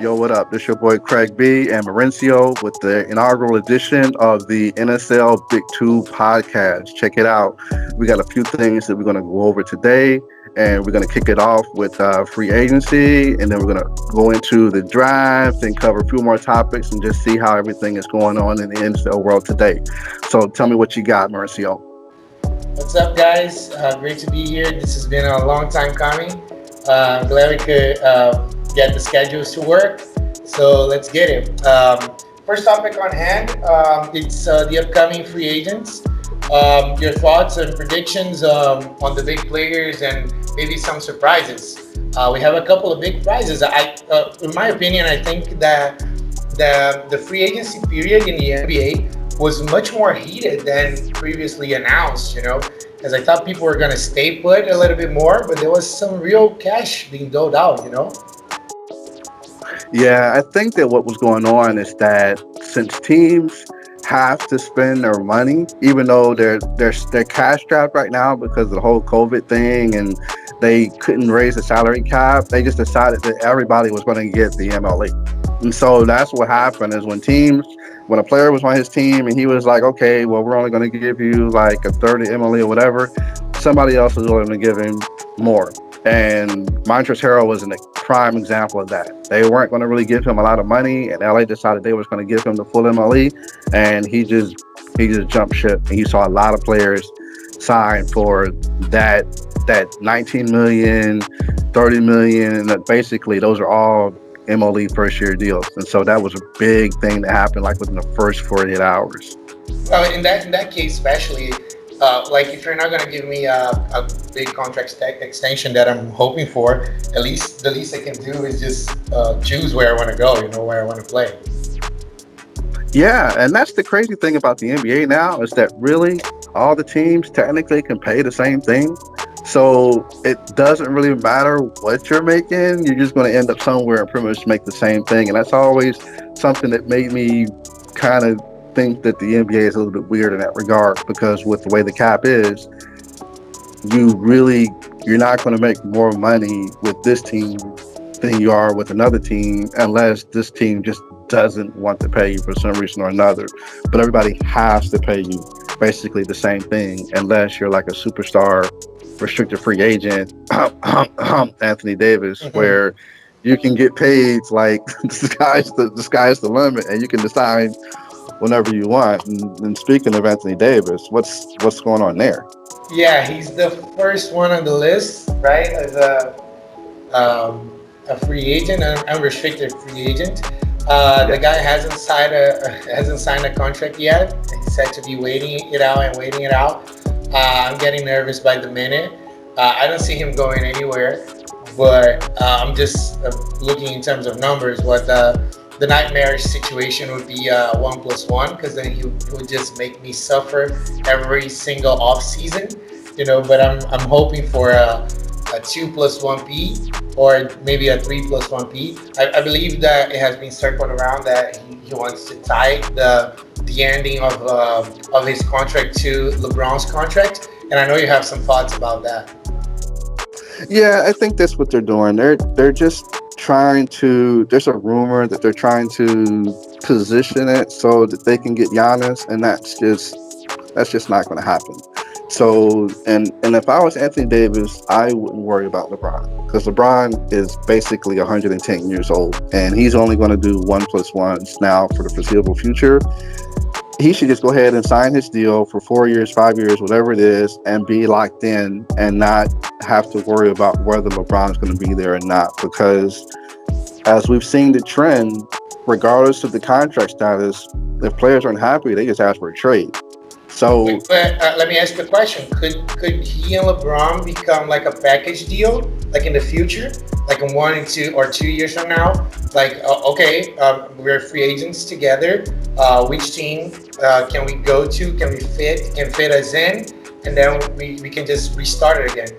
Yo, what up? This your boy Craig B and Mauricio with the inaugural edition of the NSL Big Two podcast. Check it out. We got a few things that we're going to go over today, and we're going to kick it off with free agency, and then we're going to go into the draft and cover a few more topics and just see how everything is going on in the NSL world today. So tell me what you got, Mauricio. What's up, guys? Great to be here. This has been a long time coming. I'm glad we could get the schedules to work. So let's get it. First topic on hand, it's the upcoming free agents. Your thoughts and predictions on the big players and maybe some surprises. We have a couple of big prizes. In my opinion, I think that the free agency period in the NBA was much more heated than previously announced, because I thought people were going to stay put a little bit more, but there was some real cash being doled out. Yeah, I think that what was going on is that since teams have to spend their money, even though they're cash strapped right now because of the whole COVID thing, and they couldn't raise the salary cap, they just decided that everybody was going to get the MLE. And so that's what happened is when a player was on his team and he was like, okay, well, we're only going to give you like a third of MLE or whatever, somebody else was willing to give him more. And Montrezl Harrell was a prime example of that. They weren't going to really give him a lot of money, and LA decided they was going to give him the full MLE, and he just jumped ship. And you saw a lot of players sign for that 19 million, 30 million. Basically, those are all MLE first year deals, and so that was a big thing that happened like within the first 48 hours. Well, in that case, especially, like if you're not going to give me a big contract extension that I'm hoping for, the least I can do is just choose where I want to go, where I want to play. Yeah, and that's the crazy thing about the NBA now is that really all the teams technically can pay the same thing. So it doesn't really matter what you're making. You're just going to end up somewhere and pretty much make the same thing. And that's always something that made me kind of think that the NBA is a little bit weird in that regard, because with the way the cap is, you're not going to make more money with this team than you are with another team unless this team just doesn't want to pay you for some reason or another. But everybody has to pay you basically the same thing unless you're like a superstar restricted free agent, Anthony Davis, where you can get paid like the sky's the limit, and you can decide whenever you want. And speaking of Anthony Davis, what's going on there? Yeah, he's the first one on the list, right? As a free agent, an unrestricted free agent. The guy hasn't signed a contract yet. He's said to be waiting it out. I'm getting nervous by the minute. I don't see him going anywhere, but I'm just looking in terms of numbers. What the nightmarish situation would be 1+1, because then he would just make me suffer every single off season, But I'm hoping for a 2+1P or maybe a 3+1P. I believe that it has been circled around that he wants to tie the ending of his contract to LeBron's contract, and I know you have some thoughts about that. Yeah, I think that's what they're doing. They're just trying to. There's a rumor that they're trying to position it so that they can get Giannis, and that's just not going to happen. So, and if I was Anthony Davis, I wouldn't worry about LeBron, because LeBron is basically 110 years old, and he's only going to do 1+1s now for the foreseeable future. He should just go ahead and sign his deal for 4 years, 5 years, whatever it is, and be locked in and not have to worry about whether LeBron's going to be there or not. Because as we've seen the trend, regardless of the contract status, if players aren't happy, they just ask for a trade. So let me ask you a question. Could he and LeBron become like a package deal, like in the future, like in 1 or 2 years from now? Like, okay, we're free agents together. Which team can we go to? Can fit us in? And then we can just restart it again,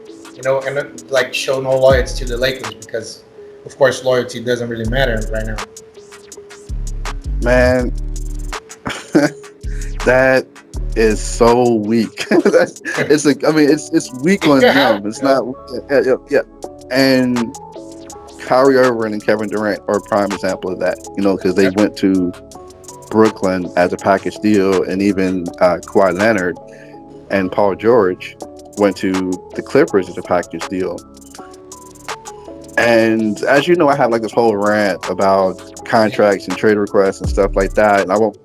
and like show no loyalty to the Lakers, because of course loyalty doesn't really matter right now. Man, that is so weak. It's weak on him. It's not. Yeah. And Kyrie Irving and Kevin Durant are a prime example of that. Because they went to Brooklyn as a package deal, and even Kawhi Leonard and Paul George went to the Clippers as a package deal. And as you know, I have like this whole rant about contracts and trade requests and stuff like that, and I won't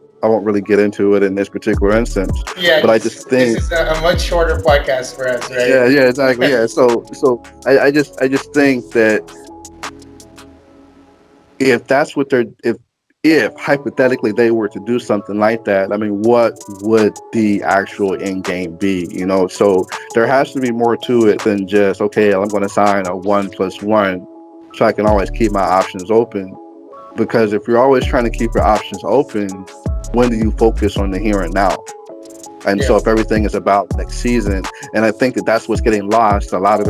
really get into it in this particular instance. Yeah, But I just think this is a much shorter podcast for us, right? yeah, exactly. Yeah. So I just think that if that's what they're if hypothetically they were to do something like that, I mean, what would the actual end game be? So there has to be more to it than just, okay, I'm going to sign a 1+1 so I can always keep my options open. Because if you're always trying to keep your options open, when do you focus on the here and now? And so if everything is about next season, and I think that that's what's getting lost, a lot of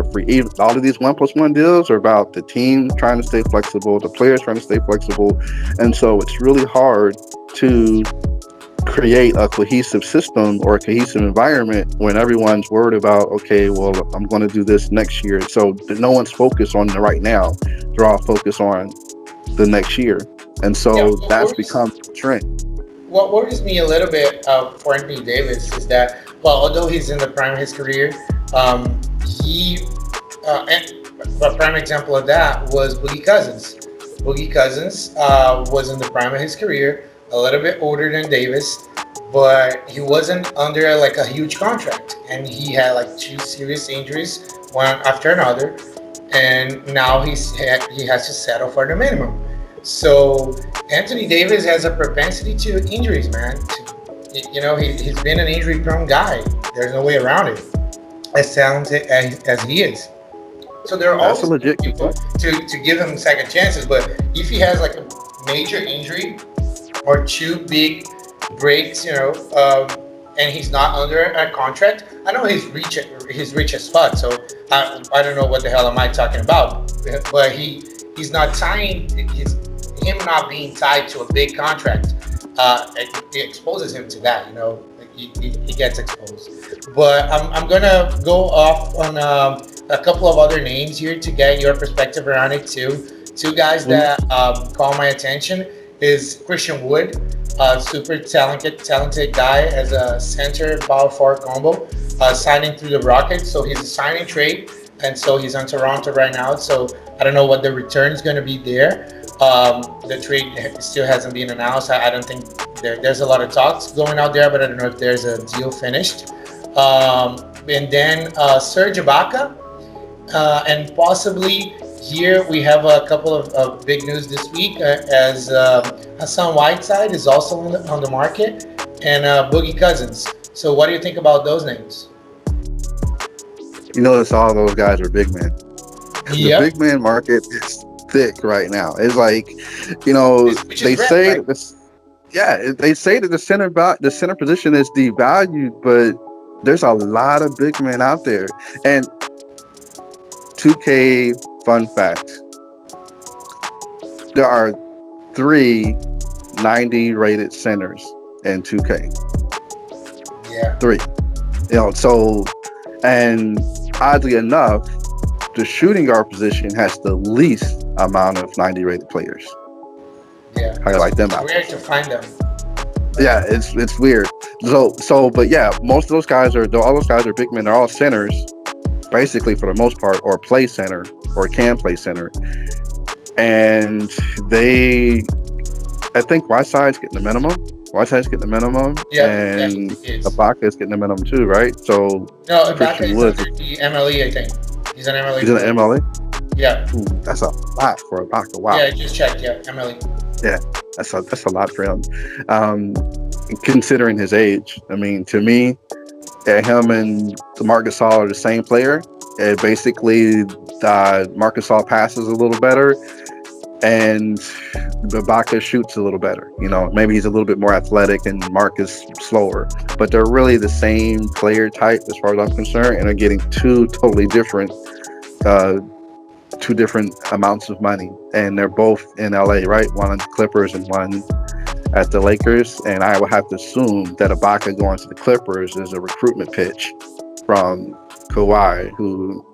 all of these 1+1 deals are about the team trying to stay flexible, the players trying to stay flexible. And so it's really hard to create a cohesive system or a cohesive environment when everyone's worried about, okay, well, I'm going to do this next year. So no one's focused on the right now. They're all focused on the next year. And so that's become a trend. What worries me a little bit for Anthony Davis is that, well, although he's in the prime of his career, and a prime example of that was Boogie Cousins. Boogie Cousins was in the prime of his career, a little bit older than Davis, but he wasn't under like a huge contract, and he had like 2 serious injuries, one after another, and now he has to settle for the minimum. So Anthony Davis has a propensity to injuries, man. He's been an injury-prone guy. There's no way around it. As talented as he is, so there are That's a always legit people to give him second chances. But if he has like a major injury or 2 big breaks, and he's not under a contract, I know he's rich as fuck. So I don't know what the hell am I talking about, but he's not tying him not being tied to a big contract. It exposes him to that, he gets exposed. But I'm gonna go off on a couple of other names here to get your perspective around it too. 2 guys that call my attention is Christian Wood, super talented guy as a center power forward combo, signing through the Rockets. So he's a signing trade, and so he's on Toronto right now. So I don't know what the return is going to be there. The trade still hasn't been announced. I don't think there's a lot of talks going out there, but I don't know if there's a deal finished. And then Serge Ibaka, and possibly here we have a couple of big news this week, as Hassan Whiteside is also on the market, and Boogie Cousins. So what do you think about those names? You notice all those guys are big men. Yep. The big man market is thick right now. It's like, they say right? they say that the center position is devalued, but there's a lot of big men out there. And 2K fun fact: there are 3 90 rated centers in 2K. Yeah. 3. So, and oddly enough, the shooting guard position has the least amount of 90 rated players. Yeah. I like them out. It's weird to find them. Yeah, it's weird. But yeah, all those guys are big men. They're all centers, basically, for the most part, or play center or can play center. And I think Whiteside's getting the minimum. Yeah, and is. Ibaka's getting the minimum too, right? So No, Ibaka Christian is Woods, under the MLE, I think. He's an MLE. he's in the MLA. Yeah. Ooh, that's a lot for Ibaka. Wow. Yeah, I just checked. Yeah, MLE. Yeah, that's a lot for him. Considering his age, I mean, to me, him and Marc Gasol are the same player. Basically, Marc Gasol passes a little better, and Ibaka shoots a little better. Maybe he's a little bit more athletic, and Marc is slower. But they're really the same player type, as far as I'm concerned, and are getting 2 totally different. 2 different amounts of money, and they're both in LA, right? One on the Clippers and one at the Lakers. And I would have to assume that Ibaka going to the Clippers is a recruitment pitch from Kawhi, who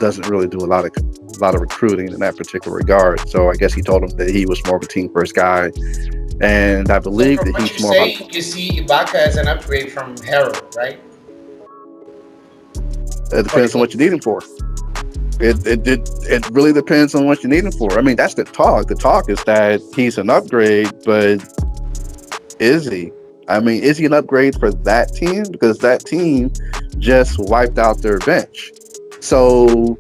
doesn't really do a lot of recruiting in that particular regard. So I guess he told him that he was more of a team first guy, and I So believe from that what you he's more of say, you see Ibaka as an upgrade from Harold, right? it For the depends on what you Kings. need him for. It really depends on what you need him for. I mean, that's the talk. The talk is that he's an upgrade, but is he? I mean, is he an upgrade for that team? Because that team just wiped out their bench. So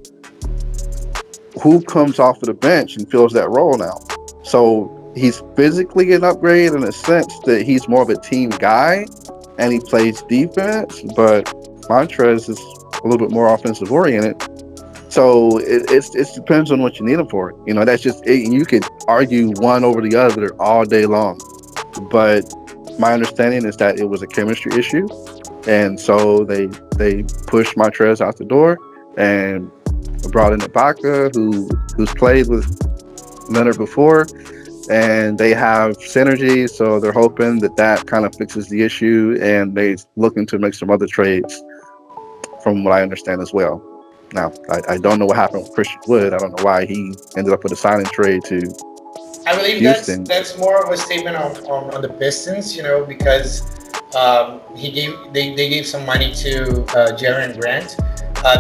who comes off of the bench and fills that role now? So he's physically an upgrade in a sense that he's more of a team guy and he plays defense, but Montrez is a little bit more offensive oriented. So it depends on what you need him for. You know, that's just it. You could argue one over the other all day long. But my understanding is that it was a chemistry issue, and so they pushed Montrez out the door and brought in Ibaka, who's played with Leonard before, and they have synergy. So they're hoping that that kind of fixes the issue, and they looking to make some other trades, from what I understand as well. Now, I don't know what happened with Christian Wood. I don't know why he ended up with a signing trade to I believe Houston. that's more of a statement on the Pistons, you know, because they gave some money to Jaren Grant.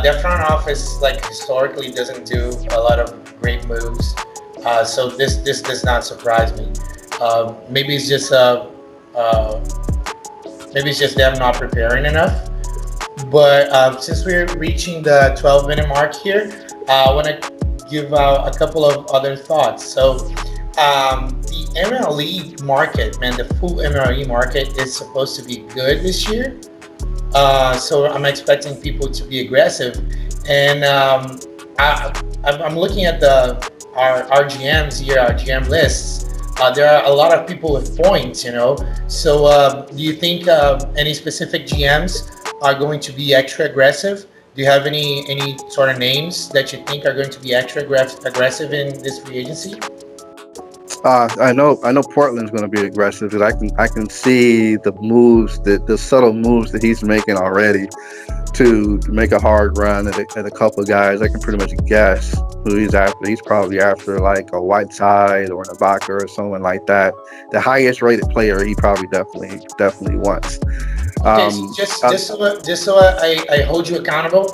Their front office, like historically, doesn't do a lot of great moves, so this does not surprise me. Maybe it's just uh, maybe it's just them not preparing enough. But since we're reaching the 12-minute mark here, I want to give a couple of other thoughts. So, the MLE market, man, the full MLE market is supposed to be good this year. So I'm expecting people to be aggressive, and I'm looking at our GMs here, our GM lists. There are a lot of people with points, you know. So do you think any specific GMs are going to be extra aggressive? Do you have any sort of names that you think are going to be extra aggressive in this free agency? I know Portland's going to be aggressive, and I can see the subtle moves that he's making already to make a hard run at a couple of guys. I can pretty much guess who he's after. He's probably after like a Whiteside or an Ibaka or someone like that. The highest rated player he probably definitely wants. Okay, so Um, just uh, I hold you accountable.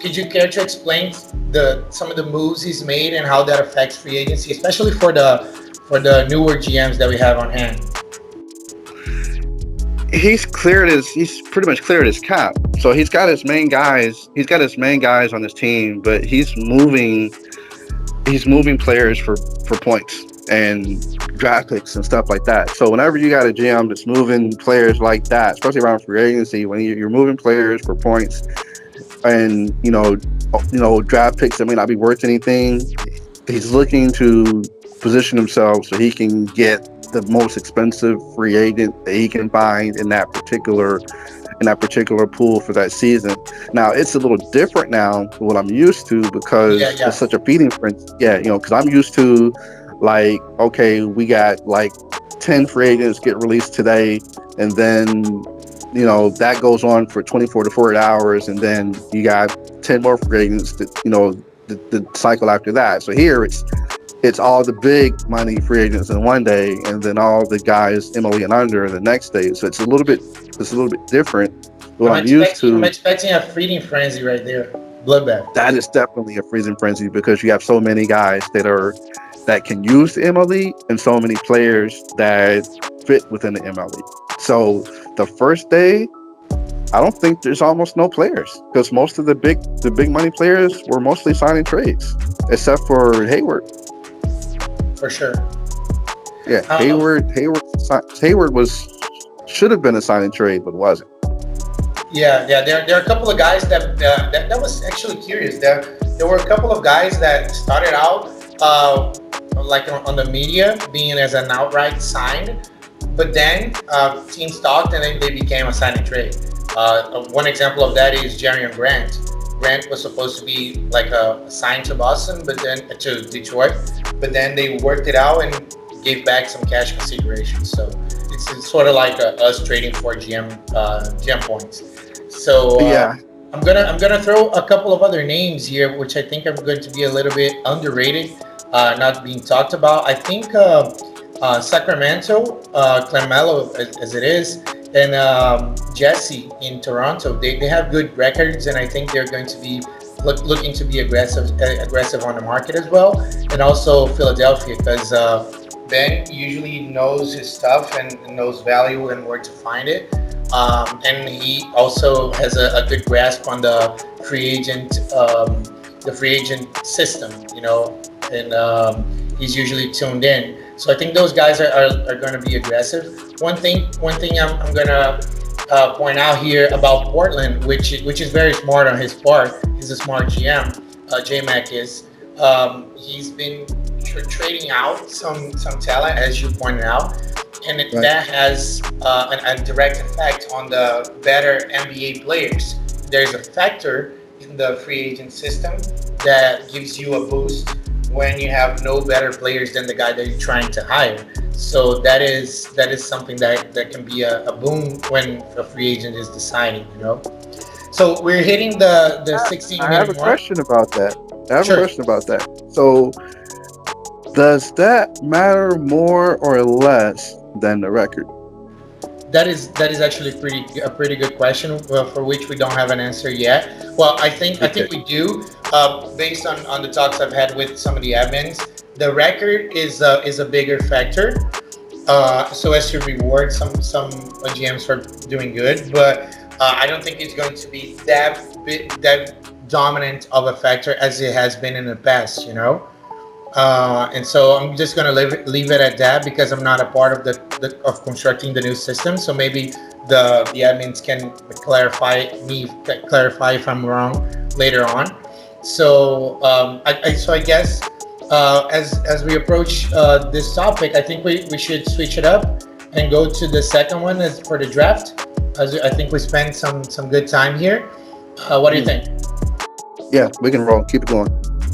Could you care to explain the some of the moves he's made and how that affects free agency, especially for the newer GMs that we have on hand? he's pretty much cleared his cap. So he's got his main guys. He's got his main guys on his team, but he's moving players for points and draft picks and stuff like that. So whenever you got a GM that's moving players like that, especially around free agency, when you're moving players for points and draft picks that may not be worth anything, he's looking to position himself so he can get the most expensive free agent that he can find in that particular pool for that season. Now it's a little different now than what I'm used to Yeah, because it's yeah. such a feeding frenzy. Yeah, because I'm used to like, okay, we got like 10 free agents get released today, and then that goes on for 24 to 48 hours, and then you got 10 more free agents that the cycle after that. So here it's all the big money free agents in one day, and then all the guys MLE and under the next day. So it's a little bit different than what I'm used I'm to. expecting a feeding frenzy right there, bloodbath. That is definitely a freezing frenzy because you have so many guys that can use the MLE and so many players that fit within the MLE. So the first day, I don't think there's almost no players because most of the big money players were mostly signing trades, except for Hayward. For sure. Yeah, Uh, Hayward was should have been a signing trade, but wasn't. yeah, yeah. There are a couple of guys that was actually curious. There were a couple of guys that started out like on the media being as an outright sign, but then teams talked and then they became a sign and trade. One example of that is Jarian Grant. Grant was supposed to be like a sign to Boston, but then to Detroit, but then they worked it out and gave back some cash consideration. So it's sort of like us trading for GM points. So Yeah, I'm gonna throw a couple of other names here, which I think are going to be a little bit underrated, not being talked about. I think Sacramento, Clemelo as it is, and Jesse in Toronto. They have good records, and I think they're going to be looking to be aggressive on the market as well, and also Philadelphia because Ben usually knows his stuff and knows value and where to find it. And he also has a good grasp on the free agent system, and he's usually tuned in. So I think those guys are going to be aggressive. One thing I'm going to point out here about Portland, which is very smart on his part. He's a smart GM. J Mac is. He's been trading out some talent, as you pointed out, and Right. that has a direct effect on the better NBA players. There's a factor in the free agent system that gives you a boost when you have no better players than the guy that you're trying to hire. So that is something that can be a boom when a free agent is deciding. So we're hitting the 16 I have minute a mark. question about that. I have a Sure. question about that. So, does that matter more or less than the record? That is actually a pretty good question, well, for which we don't have an answer yet. Well, I think Okay. we do, based on the talks I've had with some of the admins. The record is a bigger factor, so as to reward some GMs for doing good, but I don't think it's going to be that dominant of a factor as it has been in the past. And so I'm just gonna leave it at that because I'm not a part of constructing the new system. So maybe the admins can clarify if I'm wrong later on. So I guess as we approach this topic, I think we should switch it up and go to the second one as for the draft. As I think we spent some good time here. What do you Hmm. think? Yeah, we can roll. Keep it going.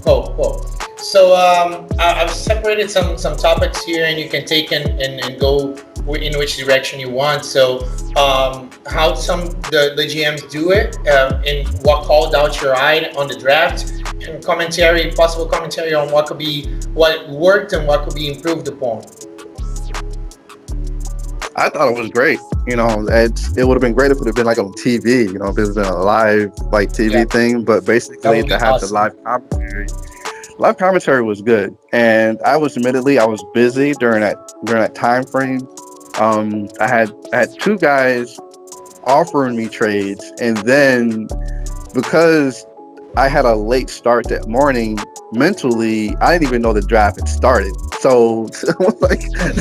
Cool, cool. So I've separated some topics here, and you can take and go in which direction you want. So how the GMs do it, and what called out your eye on the draft, and possible commentary on what worked and what could be improved upon. I thought it was great. It would have been great if it would have been like on TV. If it was been a live like Yeah, TV thing. But that basically, would to be have the awesome. live commentary was good. And I was busy during that time frame. I had two guys offering me trades, and then because I had a late start that morning, mentally, I didn't even know the draft had started. So, like, I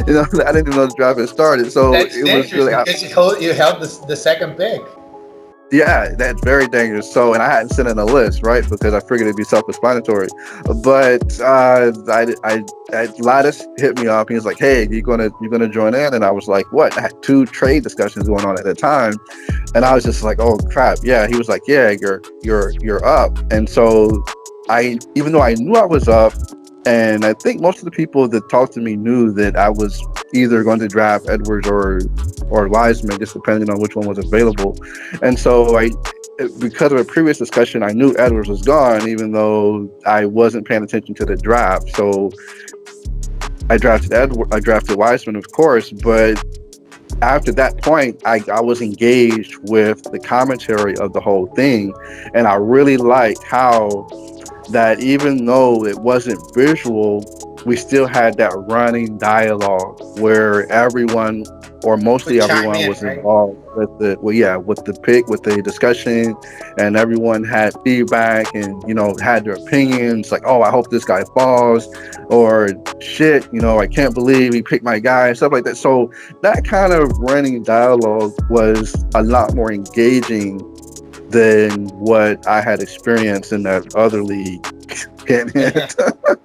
didn't even know the draft had started. So That's it was dangerous really, because you held the second pick. yeah, that's very dangerous. So, and I hadn't sent in a list, right? Because I figured it'd be self-explanatory. But Lattice hit me up. He was like, "Hey, you gonna join in?" And I was like, "What?" I had two trade discussions going on at the time, and I was just like, "Oh crap!" Yeah, he was like, "Yeah, you're up." And so even though I knew I was up, and I think most of the people that talked to me knew that I was either going to draft Edwards or Wiseman, just depending on which one was available. And so because of a previous discussion, I knew Edwards was gone, even though I wasn't paying attention to the draft. So I drafted Wiseman, of course, but after that point, I was engaged with the commentary of the whole thing, and I really liked how that even though it wasn't visual, we still had that running dialogue where everyone or mostly Would chime everyone in, was right? involved with with the pick, with the discussion, and everyone had feedback and had their opinions like, oh, I hope this guy falls, or shit, I can't believe he picked my guy, stuff like that. So that kind of running dialogue was a lot more engaging than what I had experienced in that other league. Getting it.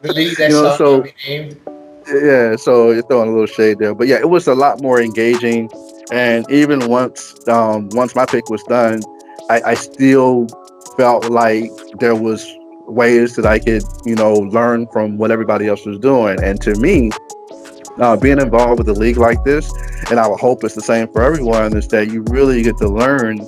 The league that shall not So be named. yeah, so you're throwing a little shade there, but yeah, it was a lot more engaging. And even once my pick was done, I still felt like there was ways that I could learn from what everybody else was doing. And to me, being involved with a league like this, and I would hope it's the same for everyone, is that you really get to learn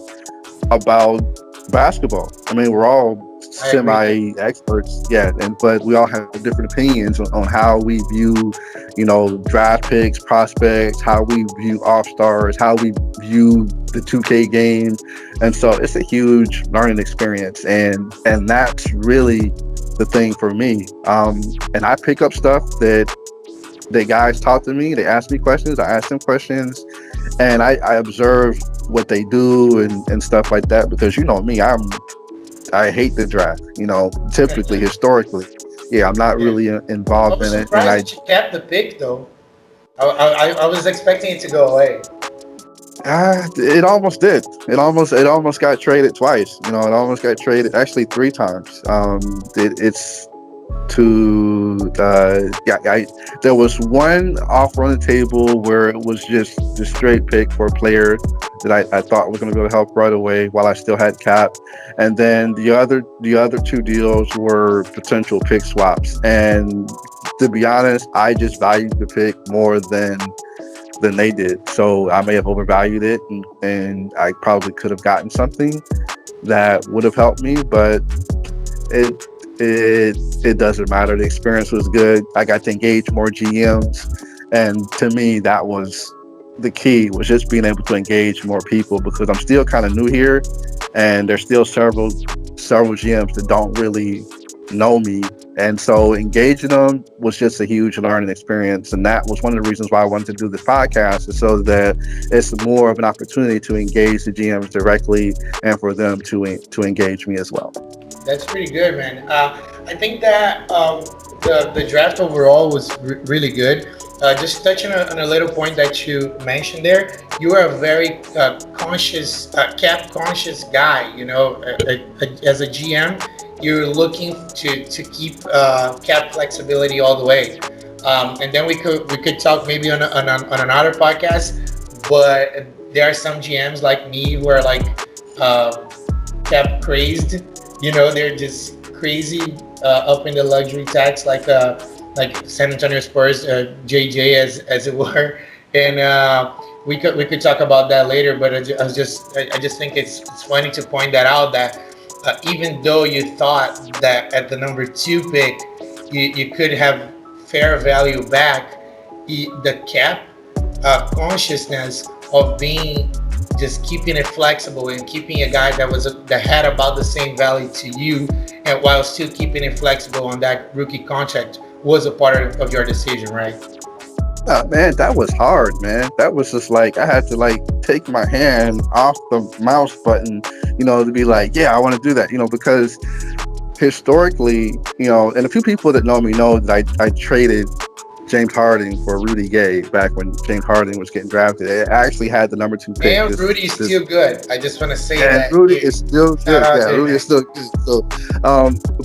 about Basketball. I mean, we're all I agree. semi experts, yeah, and but we all have different opinions on how we view, draft picks, prospects, how we view all stars, how we view the 2K game, and so it's a huge learning experience, and that's really the thing for me. And I pick up stuff that guys talk to me, they ask me questions, I ask them questions, and I observe what they do and stuff like that because you know me, I hate the draft. Typically, historically, yeah, I'm not Yeah. really I involved was in it, and surprised that you kept the pick though. I was expecting it to go away. it almost did. It almost got traded twice. It almost got traded actually three times. It's to yeah, there was one offer on the table where it was just the straight pick for a player that I thought was going to go to help right away while I still had cap, and then the other two deals were potential pick swaps. And to be honest, I just valued the pick more than they did, so I may have overvalued it, and I probably could have gotten something that would have helped me, but it it doesn't matter. The experience was good. I got to engage more GMs, and to me, that was the key. Was just being able to engage more people because I'm still kind of new here, and there's still several GMs that don't really know me, and so engaging them was just a huge learning experience. And that was one of the reasons why I wanted to do this podcast, is so that it's more of an opportunity to engage the GMs directly and for them to engage me as well. That's pretty good, man. I think that the draft overall was really good. Just touching on a little point that you mentioned there, you are a very conscious, cap conscious guy. As a GM, you're looking to keep cap flexibility all the way. And then we could talk maybe on another podcast. But there are some GMs like me who are like uh, cap crazed. They're just crazy up in the luxury tax, like San Antonio Spurs, JJ as it were, and we could talk about that later. But I just think it's funny to point that out that even though you thought that at the number two pick you could have fair value back, the cap consciousness of being just keeping it flexible and keeping a guy that had about the same value to you, and while still keeping it flexible on that rookie contract was a part of your decision, right? Oh, man, that was hard, man. That was just like I had to like take my hand off the mouse button, to be like, yeah, I want to do that, because historically, and a few people that know me know that I traded James Harden for Rudy Gay back when James Harden was getting drafted. I actually had the number two pick. And Rudy's This still good. I just want to say and that Rudy here. is still Shout good. out Yeah, to you, Rudy man. is still good. So,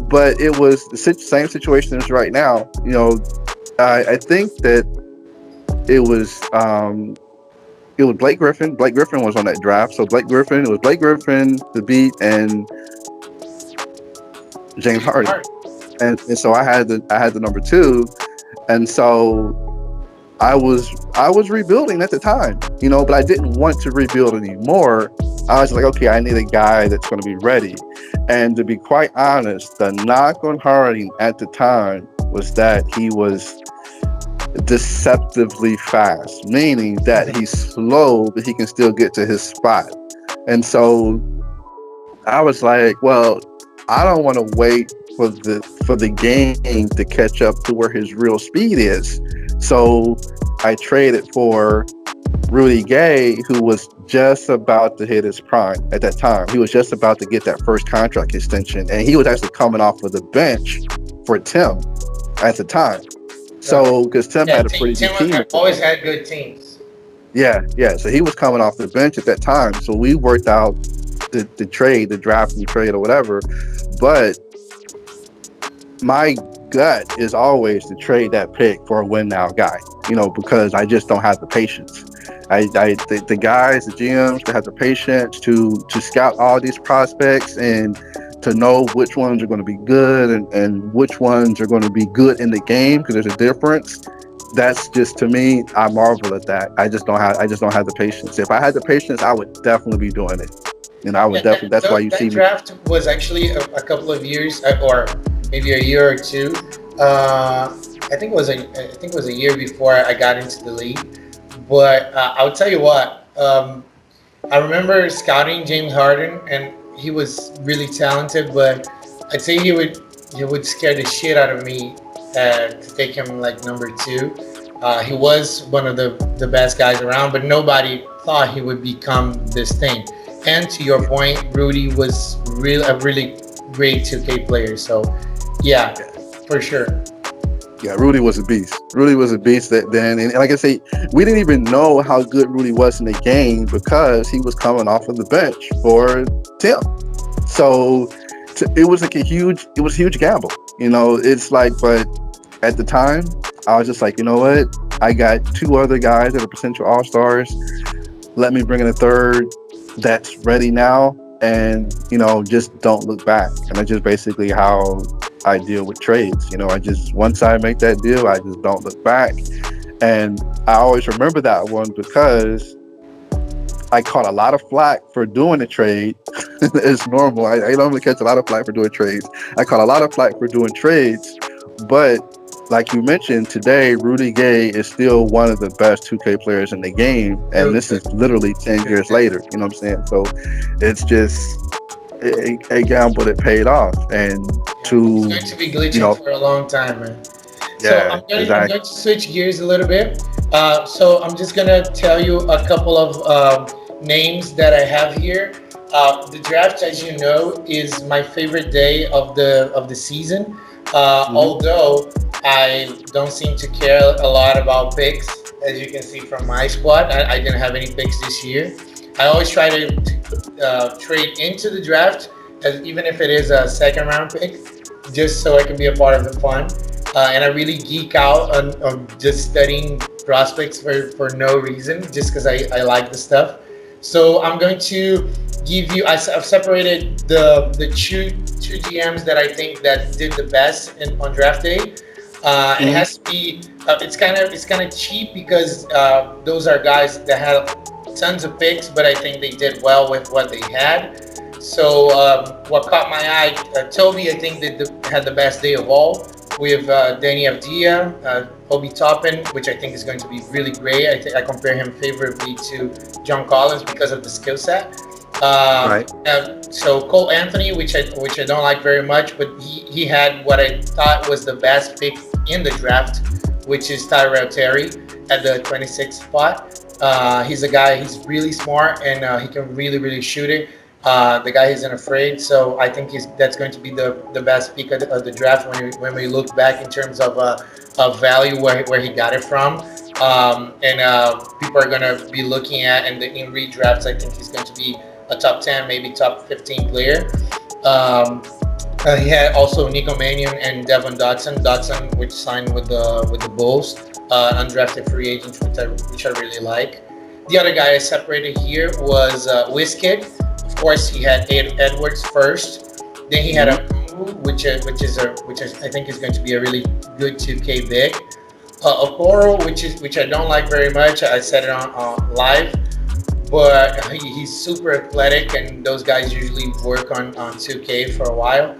but it was the same situation as right now. I think that it was it was Blake Griffin. Blake Griffin was on that draft. So it was Blake Griffin, the Beat, and James James Harden. Harden. And so I had the number two, and so I was rebuilding at the time, but I didn't want to rebuild anymore. I was like, okay, I need a guy that's going to be ready. And to be quite honest, the knock on Harding at the time was that he was deceptively fast, meaning that he's slow, but he can still get to his spot. And so I was like, well, I don't want to wait for the game to catch up to where his real speed is. So I traded for Rudy Gay, who was just about to hit his prime at that time. He was just about to get that first contract extension, and he was actually coming off of the bench for Tim at the time. So So because Tim yeah, had a pretty Tim good team have at the always time. had good teams. Yeah, yeah. So he was coming off the bench at that time. So we worked out the trade, the draft and trade or whatever. But my gut is always to trade that pick for a win now guy, because I just don't have the patience. The guys, the GMs, that have the patience to scout all these prospects and to know which ones are going to be good and which ones are going to be good in the game because there's a difference. That's just to me, I marvel at that. I just don't have the patience. If I had the patience, I would definitely be doing it. And I would Yeah, definitely, that's why you that see me. draft was actually a couple of years, or maybe a year or two. Uh, I think it was a year before I got into the league. But I would tell you what. I remember scouting James Harden, and he was really talented. But I'd say he would scare the shit out of me to take him like number two. He was one of the best guys around, but nobody thought he would become this thing. And to your point, Rudy was a really great 2K player. So yeah, for sure. Yeah, Rudy was a beast. Rudy was a beast that then, and like I say, we didn't even know how good Rudy was in the game because he was coming off of the bench for Tim. So it was like it was a huge gamble. It's like, but at the time, I was just like, you know what? I got two other guys that are potential all stars. Let me bring in a third that's ready now, and just don't look back. And that's just basically how I deal with trades. I just once I make that deal, I just don't look back. And I always remember that one because I caught a lot of flack for doing a trade. It's normal. I normally catch a lot of flack for doing trades. I caught a lot of flack for doing trades, but like you mentioned today, Rudy Gay is still one of the best 2K players in the game, and this is literally 10 years later. You know what I'm saying? So it's just a gamble that paid off, and It's to going to be you glitching know, for a long time, man. So yeah, I'm exactly. going to switch gears a little bit. So I'm just gonna tell you a couple of names that I have here. The draft, as you know, is my favorite day of the season. Hmm. Although I don't seem to care a lot about picks, as you can see from my squad, I didn't have any picks this year. I always try to trade into the draft, even if it is a second round pick, just so I can be a part of the fun. And I really geek out on just studying prospects for no reason, just because I like the stuff. So I'm going to give you. Have separated the two GMs that I think that did the best on draft day. It Hmm. has to be. It's kind of cheap because those are guys that have tons of picks, but I think they did well with what they had. So what caught my eye, Toby, I think had the best day of all. We have Danny Avdia, Obi Toppin, which I think is going to be really great. I compare him favorably to John Collins because of the skill set. Right. So Cole Anthony, which I don't like very much, but he had what I thought was the best pick in the draft, which is Tyrell Terry at the 26th spot. He's a guy. He's really smart and he can really shoot it. The guy isn't afraid, so I think that's going to be the best pick of the draft when we look back in terms of value where he got it from. And people are going to be looking at and in redrafts. I think he's going to be a top 10, maybe top 15 player. Um, he had also Nico Mannion and Devon Dotson. Dotson, which signed with the Bulls, undrafted free agent, which I really like. The other guy I separated here was Wizkid. Of course, he had Edwards first. Then he had Hmm. a which I think is going to be a really good 2K big. Okoro, which I don't like very much. I said it on live, but he's super athletic, and those guys usually work on 2K for a while.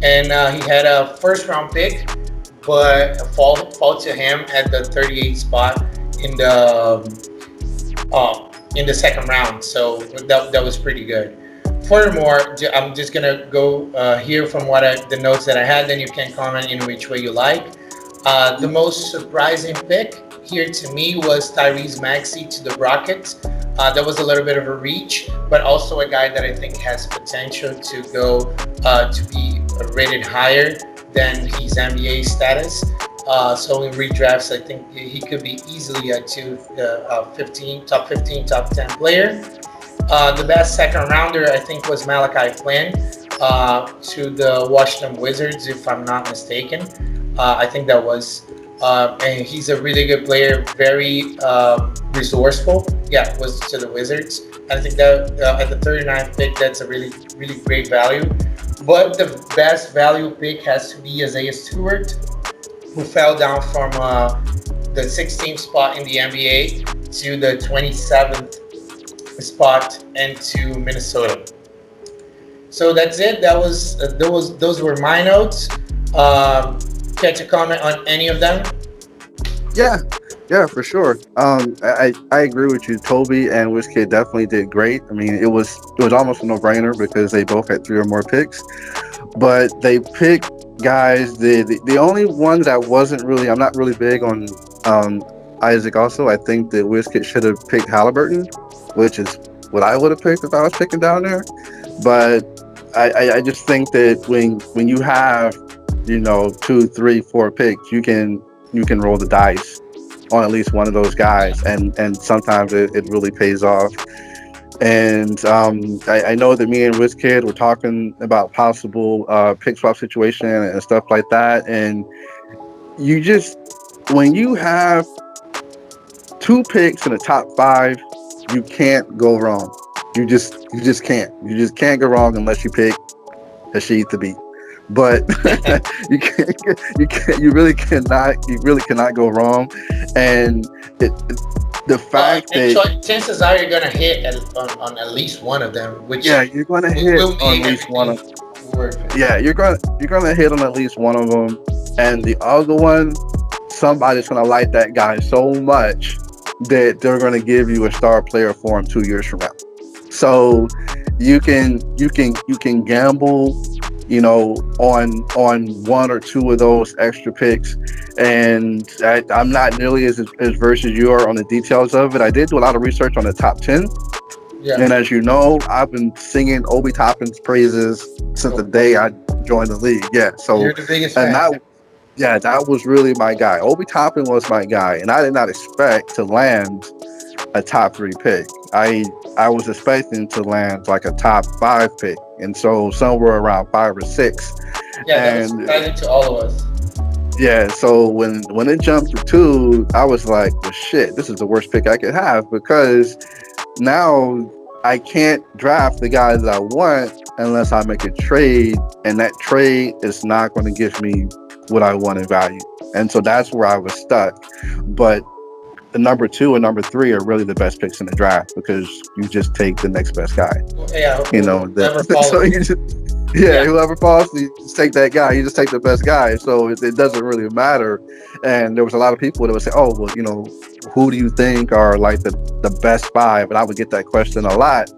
And he had a first round pick, but fall to him at the 38th spot in the second round. So that was pretty good. Furthermore, I'm just gonna go here from the notes that I had. Then you can comment in which way you like. The most surprising pick here to me was Tyrese Maxey to the Rockets. That was a little bit of a reach, but also a guy that I think has potential to go to be rated higher than his NBA status. So in redrafts, I think he could be easily a 15, top 15, top 10 player. The best second rounder, I think, was Malachi Flynn to the Washington Wizards, if I'm not mistaken. I think that was. And he's a really good player, very resourceful. Yeah, was to the Wizards. I think that at the 39th pick, that's a really great value. But the best value pick has to be Isaiah Stewart, who fell down from the 16th spot in the NBA to the 27th spot into Minnesota. So that's it. That was those were my notes. Catch a comment on any of them? Yeah, yeah, for sure. I agree with you. Toby and Wizkid definitely did great. I mean, it was almost a no brainer because they both had three or more picks, but they picked guys. The only one that wasn't really, I'm not really big on Isaac. Also, I think that Wizkid should have picked Halliburton, which is what I would have picked if I was picking down there. But I just think that when you have, two, three, four picks, you can roll the dice on at least one of those guys, and sometimes it really pays off. And I know that me and WizKid were talking about possible pick swap situation and stuff like that. And you just, when you have two picks in the top five, you can't go wrong. You just can't. You just can't go wrong unless you pick Hasheed to beat. But you really cannot go wrong. And the fact that chances are you're gonna hit on at least one of them, which yeah, you're gonna hit will on make at least one of everything worth it. yeah, you're gonna hit on at least one of them, and the other one, somebody's gonna like that guy so much that they're gonna give you a star player for him 2 years from now. So you can gamble, on one or two of those extra picks. And I'm not nearly as versed as you are on the details of it. I did do a lot of research on the top 10. Yeah. And as you know, I've been singing Obi Toppin's praises since the day I joined the league. Yeah. So, You're the biggest and fan. that was really my guy. Obi Toppin was my guy. And I did not expect to land a top three pick. I was expecting to land like a top five pick. And so somewhere around five or six. Yeah, that was And surprising to all of us. yeah, so when it jumped to two, I was like, well, shit, this is the worst pick I could have, because now I can't draft the guy that I want unless I make a trade, and that trade is not going to give me what I want in value. And so that's where I was stuck. But the number two and number three are really the best picks in the draft, because you just take the next best guy. Yeah, That, never so you just, Yeah. whoever falls, you just take that guy. You just take the best guy. So it doesn't really matter. And there was a lot of people that would say, "Oh, well, who do you think are like the best five?" And I would get that question a lot.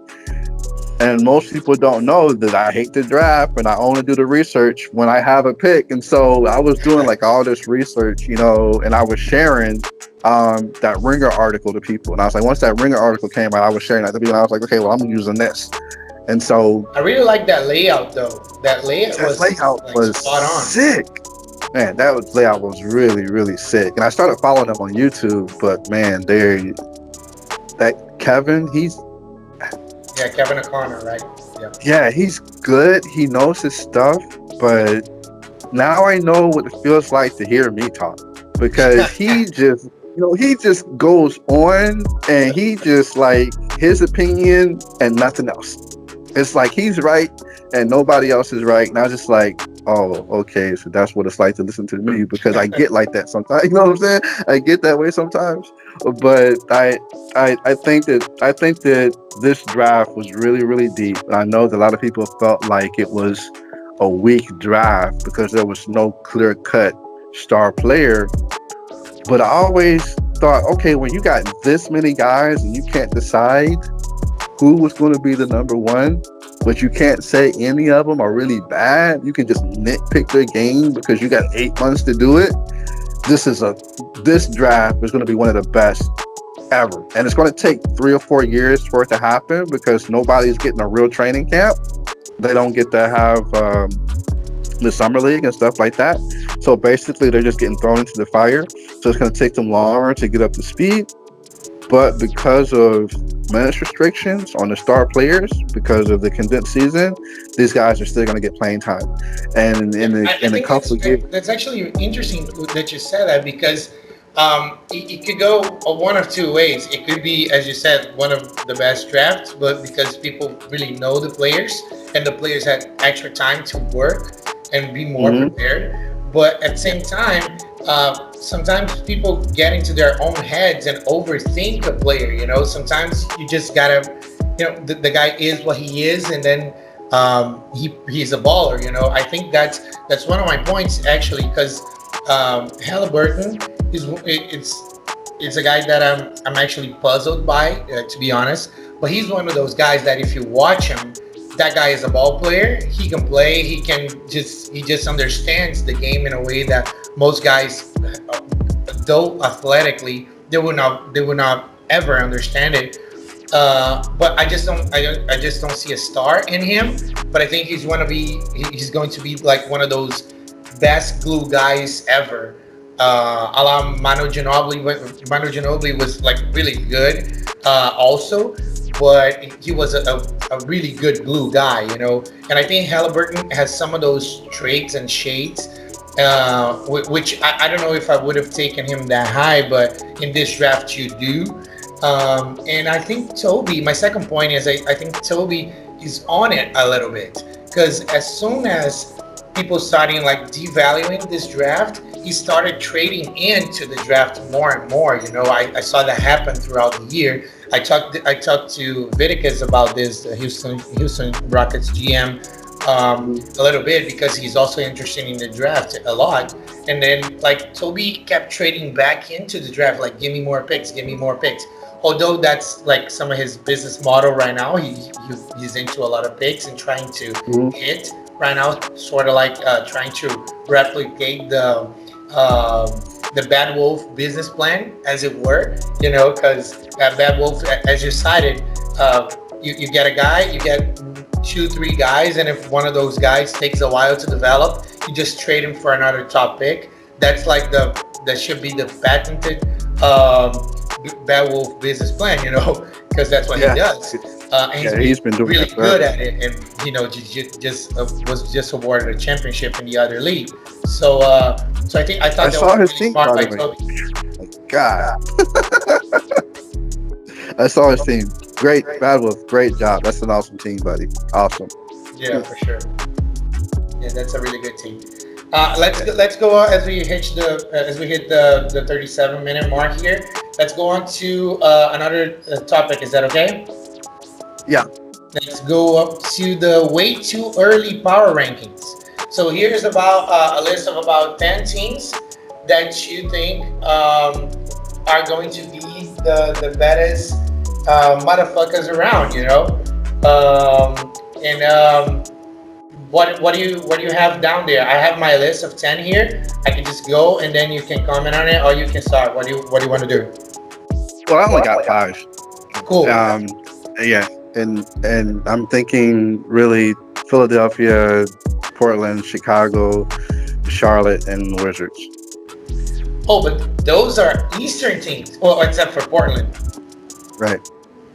And most people don't know that I hate to draft and I only do the research when I have a pick. And so I was doing like all this research, and I was sharing that Ringer article to people. And I was like, once that Ringer article came out, I was sharing that to people. And I was like, okay, well, I'm using this. And so I really like that layout, though. That layout was spot on. sick. Man, layout was really, really sick. And I started following them on YouTube, but man, that Kevin, Yeah, Kevin O'Connor, right? yeah, he's good. He knows his stuff, but now I know what it feels like to hear me talk, because he just goes on and he just like his opinion and nothing else. It's like he's right and nobody else is right. And I was just like, oh, okay, so that's what it's like to listen to me, because I get like that sometimes. You know what I'm saying? I get that way sometimes. But I think that this draft was really, really deep. I know that a lot of people felt like it was a weak draft because there was no clear-cut star player. But I always thought, okay, when you got this many guys and you can't decide who was going to be the number one, but you can't say any of them are really bad, you can just nitpick their game because you got 8 months to do it. This draft is going to be one of the best ever, and it's going to take 3 or 4 years for it to happen, because nobody's getting a real training camp. They don't get to have the summer league and stuff like that. So basically, they're just getting thrown into the fire. So it's going to take them longer to get up to speed. But because of minutes restrictions on the star players, because of the condensed season, these guys are still going to get playing time. And in a couple of years, that's actually interesting that you said that, because it could go one of two ways. It could be, as you said, one of the best drafts, but because people really know the players and the players had extra time to work and be more prepared. But at the same time, sometimes people get into their own heads and overthink a player. Sometimes you just gotta, the guy is what he is, and then He's a baller. I think that's one of my points actually, because Halliburton is it's a guy that I'm actually puzzled by, to be honest. But he's one of those guys that if you watch him, that guy is a ball player. He can play. He just understands the game in a way that most guys, though athletically, they would not ever understand it. But I just don't see a star in him. But I think he's going to be like one of those best glue guys ever. A la Manu Ginobili. Manu Ginobili was like really good, also, but he was a really good glue guy. And I think Halliburton has some of those traits and shades, which I don't know if I would have taken him that high, but in this draft you do. And I think Toby, my second point is I think Toby is on it a little bit, because as soon as people starting like devaluing this draft, he started trading into the draft more and more. I saw that happen throughout the year. I talked to Viticus about this, the Houston Rockets GM, a little bit, because he's also interested in the draft a lot. And then like Toby kept trading back into the draft, like give me more picks, give me more picks. Although that's like some of his business model right now, he's into a lot of picks and trying to Mhm. hit right now, sort of like trying to replicate um, the Bad Wolf business plan, as it were. Because Bad Wolf, as you cited, you get a guy, you get two, three guys, and if one of those guys takes a while to develop, you just trade him for another top pick. That's like that should be the patented Bad Wolf business plan, because that's what he Yeah, does. And he's yeah, been he's been doing really that good forever. at it, and was just awarded a championship in the other league. So I I thought that was saw his really team, smart by by the way. Toby. God, I saw his team. Great, Bad Wolf. Great job. That's an awesome team, buddy. Awesome. Yeah, for sure. Yeah, that's a really good team. Let's go as we hit the 37-minute mark here. Let's go on to another topic. Is that okay? Yeah. Let's go up to the way too early power rankings. So here's about a list of about 10 teams that you think are going to be the baddest motherfuckers around. And what do you have down there? I have my list of 10 here. I can just go and then you can comment on it, or you can start. What do you want to do? Well, I only got five. Cool. Yeah, and I'm thinking really Philadelphia, Portland, Chicago, Charlotte, and Wizards. Oh, but those are Eastern teams. Well, except for Portland. Right.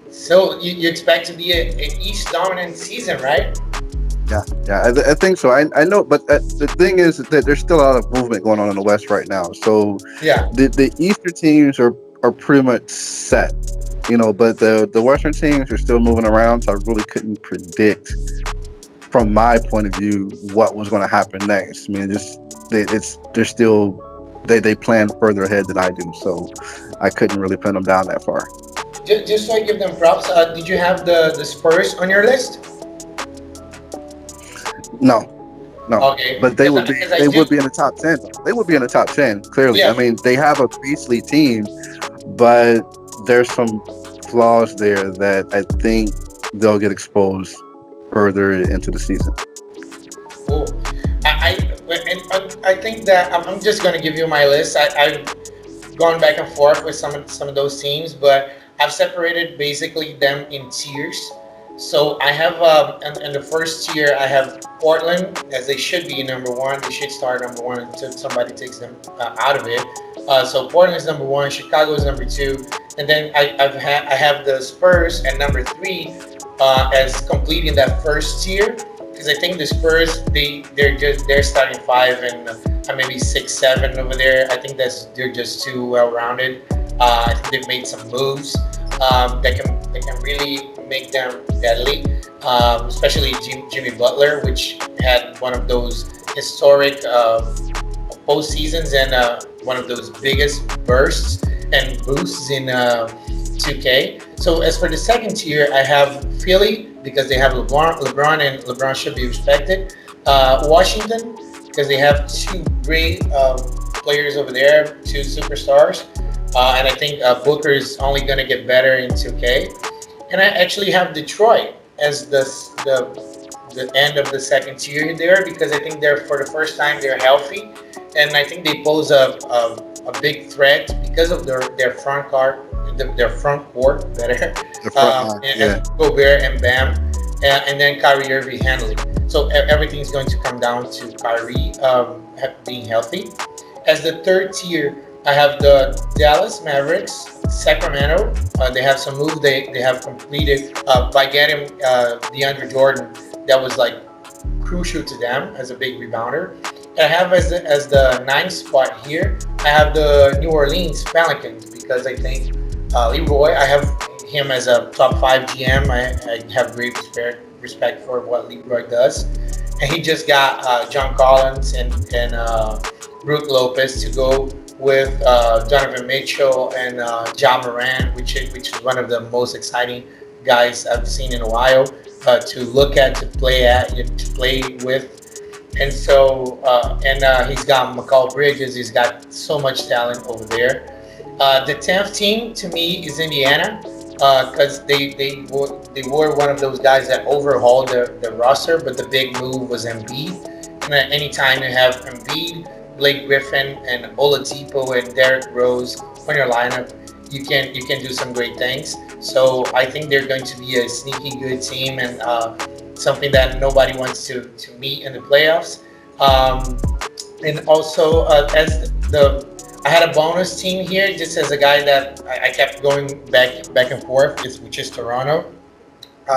So you expect to be an East dominant season, right? Yeah, yeah, I think so. I know, but the thing is that there's still a lot of movement going on in the West right now. So Yeah. the Eastern teams are pretty much set, but the Western teams are still moving around. So I really couldn't predict, from my point of view, what was going to happen next. I mean, they're still they plan further ahead than I do, so I couldn't really pin them down that far. Just so I give them props, did you have the Spurs on your list? No, no, Okay, but because I they do. would be in the top 10. They would be in the top 10 clearly. I Yeah. mean, they have a beastly team, but there's some flaws there that I think they'll get exposed further into the season. Cool. I think that I'm just gonna give you my list. I've gone back and forth with some of those teams, but I've separated basically them in tiers. So I have in the first tier I have Portland, as they should be number one. They should start number one until somebody takes them out of it. So Portland is number one, Chicago is number two, and then I have the Spurs at number three, as completing that first tier, because I think the Spurs they're starting five and maybe 6, 7 over there. I think they're just too well rounded. I think they've made some moves that can really make them deadly, especially Jimmy Butler, which had one of those historic postseasons and one of those biggest bursts and boosts 2K. So as for the second tier, I have Philly because they have LeBron, and LeBron should be respected. Washington because they have two great players over there, two superstars, and I think Booker is only going to get better in 2K. And I actually have Detroit as the end of the second tier there because I think they're for the first time they're healthy, and I think they pose a big threat because of their front court, their front court better, The front line, and yeah. Gobert and Bam, and then Kyrie Irving handling. So everything's going to come down to Kyrie being healthy. As the third tier, I have the Dallas Mavericks, Sacramento. They have some moves they have completed by getting DeAndre Jordan. That was like crucial to them as a big rebounder. And I have as the ninth spot here, I have the New Orleans Pelicans because I think Leroy, I have him as a top five GM. I have great respect for what Leroy does. And he just got John Collins and Brooke Lopez to go with Donovan Mitchell and Ja Moran, which is one of the most exciting guys I've seen in a while to look at, to play with. And so, he's got McCall Bridges. He's got so much talent over there. The tenth team to me is Indiana because they were one of those guys that overhauled the roster, but the big move was Embiid. And anytime you have Embiid, Blake Griffin, and Oladipo and Derrick Rose on your lineup, you can do some great things. So I think they're going to be a sneaky good team and something that nobody wants to meet in the playoffs. Um, and also as the I had a bonus team here just as a guy that I kept going back and forth, which is Toronto.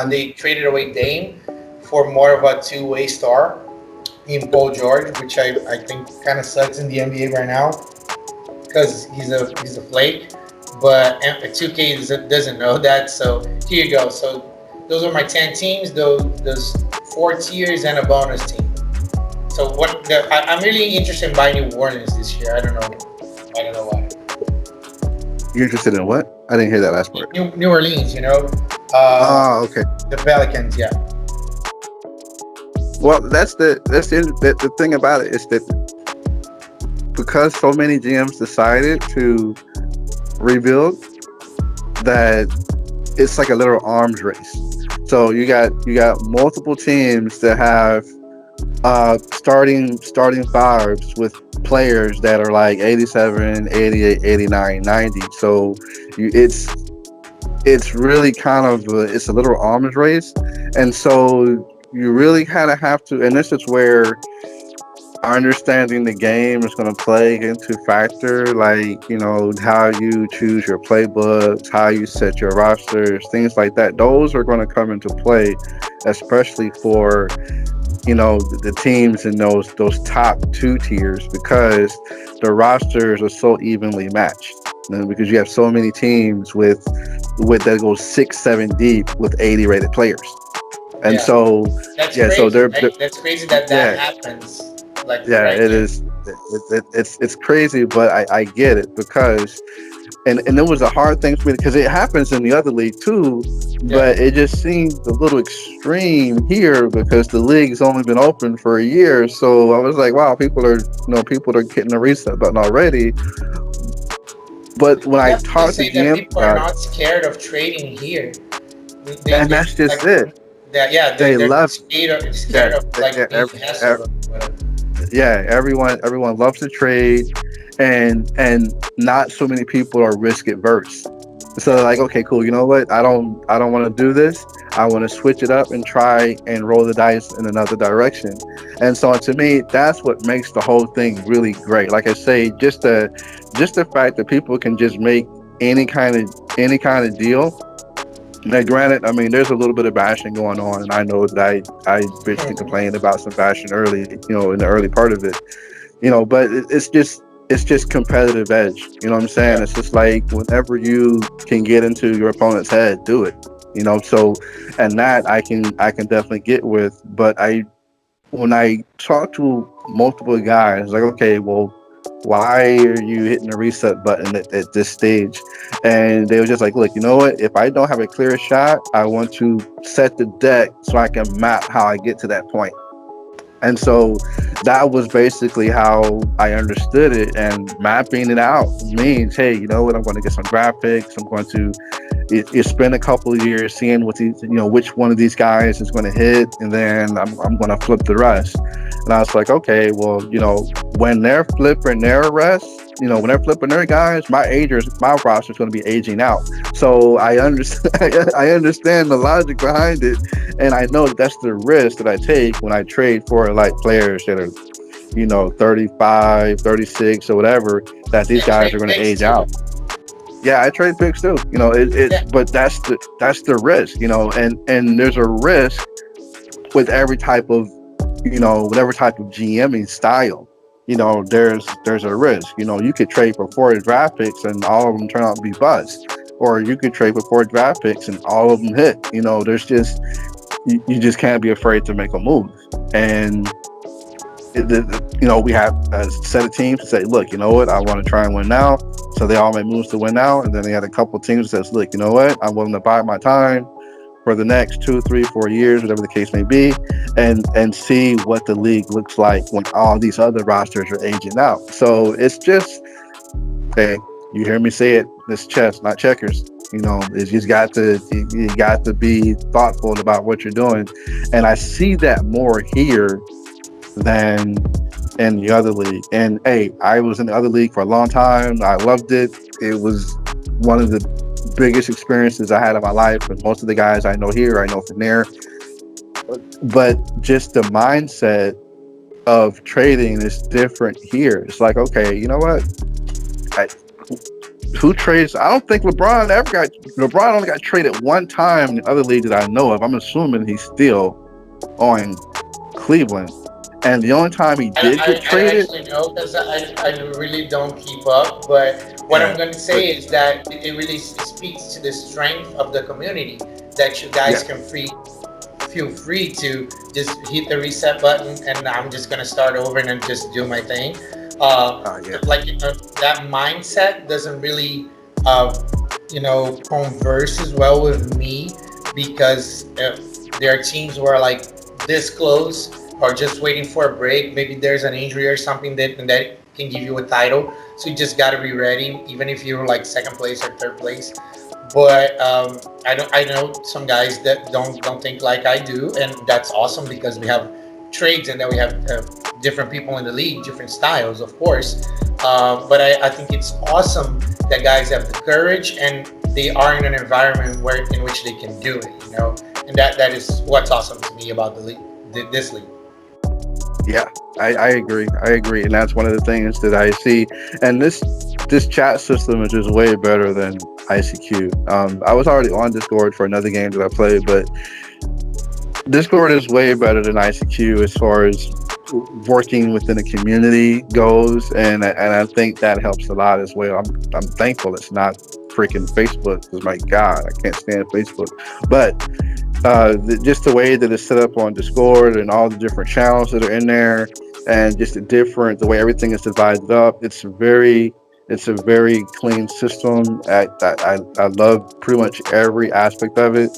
They traded away Dame for more of a two-way star in Paul George, which I think kind of sucks in the NBA right now because he's a flake. But 2K doesn't know that. So here you go. So those are my 10 teams. Those four tiers and a bonus team. So I'm really interested in buying New Orleans this year. I don't know. I don't know why. You're interested in what? I didn't hear that last part. New Orleans, uh, Oh, okay. the Pelicans. Yeah. Well, that's the thing about it is that because so many GMs decided to rebuild, that it's like a little arms race. So you got multiple teams that have starting fives with players that are like 87, 88, 89, 90. So it's really kind of it's a little arms race, and so you really kind of have to. And this is where understanding the game is going to play into factor, like how you choose your playbooks, how you set your rosters, things like that. Those are going to come into play, especially for the teams in those top two tiers, because the rosters are so evenly matched. Because you have so many teams with that go 6-7 deep with 80 rated players, and Yeah. so That's yeah, so crazy. they're Right? That's crazy that yeah, happens. Like yeah, right it there. is. It's crazy, but I get it because and it was a hard thing for me because it happens in the other league too, Yeah. but it just seemed a little extreme here because the league's only been open for a year. So I was like, wow, people are getting the reset button already. But when I That's to talked to say that GM people are about not scared of trading here. and They that's just like it. that. Yeah, They they're love scared yeah, of like yeah, being hassled or whatever. yeah, everyone loves to trade, and not so many people are risk adverse. So like, okay, cool. You know what? I don't want to do this. I want to switch it up and try and roll the dice in another direction. And so to me, that's what makes the whole thing really great. Like I say, just the fact that people can just make any kind of deal. Now, granted, I mean, there's a little bit of bashing going on, and I know that I bitched and complained about some bashing early, in the early part of it, but it's just competitive edge. You know what I'm saying? Yeah. It's just like whenever you can get into your opponent's head, do it. So, and that I can definitely get with. But when I talk to multiple guys, like, okay, well, Why are you hitting the reset button at this stage? And they were just like, look, you know what? If I don't have a clear shot, I want to set the deck so I can map how I get to that point. And so that was basically how I understood it. And mapping it out means, hey, you know what? I'm going to get some draft picks. I'm going to you spend a couple of years seeing what these, which one of these guys is going to hit, and then I'm going to flip the rest. And I was like, okay, well, when they're flipping their rest, when they're flipping their guys, my roster is going to be aging out. So I understand, I understand the logic behind it, and I know that's the risk that I take when I trade for like players that are 35, 36 or whatever, that these Yeah, guys are trade going to picks age too. out. Yeah, I trade picks too. Yeah, But that's the risk, and there's a risk with every type of, whatever type of GMing style. There's a risk. You could trade for 4 draft picks and all of them turn out to be busts, or you could trade for 4 draft picks and all of them hit. There's just you just can't be afraid to make a move. And we have a set of teams to say, look, you know what, I want to try and win now. So they all make moves to win now. And then they had a couple of teams that says, look, you know what, I'm willing to buy my time for the next 2, 3, 4 years, whatever the case may be, and see what the league looks like when all these other rosters are aging out. So it's just, hey, you hear me say it, it's chess, not checkers. It's just you got to be thoughtful about what you're doing. And I see that more here than in the other league. And hey, I was in the other league for a long time. I loved it. It was one of the biggest experiences I had in my life. And most of the guys I know here, I know from there. But just the mindset of trading is different here. It's like, okay, you know what? Who trades? I don't think LeBron only got traded one time in the other league that I know of. I'm assuming he's still on Cleveland. And the only time he did get I traded, actually know because I really don't keep up. But what I'm yeah, going to but say is that it really speaks to the strength of the community that you guys yeah, can feel free to just hit the reset button and I'm just gonna start over and then just do my thing. yeah, Like that mindset doesn't really uh, converse as well with me because there are teams where like this close or just waiting for a break. Maybe there's an injury or something that can give you a title. So you just gotta be ready, even if you're like second place or third place. But I know some guys that don't think like I do, and that's awesome because we have trades and then we have different people in the league, different styles, of course. But I think it's awesome that guys have the courage and they are in an environment in which they can do it, and that is what's awesome to me about the league, this league. yeah. I agree. I agree, and that's one of the things that I see. And this chat system is just way better than ICQ. I was already on Discord for another game that I played, but Discord is way better than ICQ as far as working within a community goes, and I think that helps a lot as well. I'm thankful it's not freaking Facebook, because my God, I can't stand Facebook. But just the way that it's set up on Discord and all the different channels that are in there, and just the way everything is divided up, it's a very clean system. I love pretty much every aspect of it,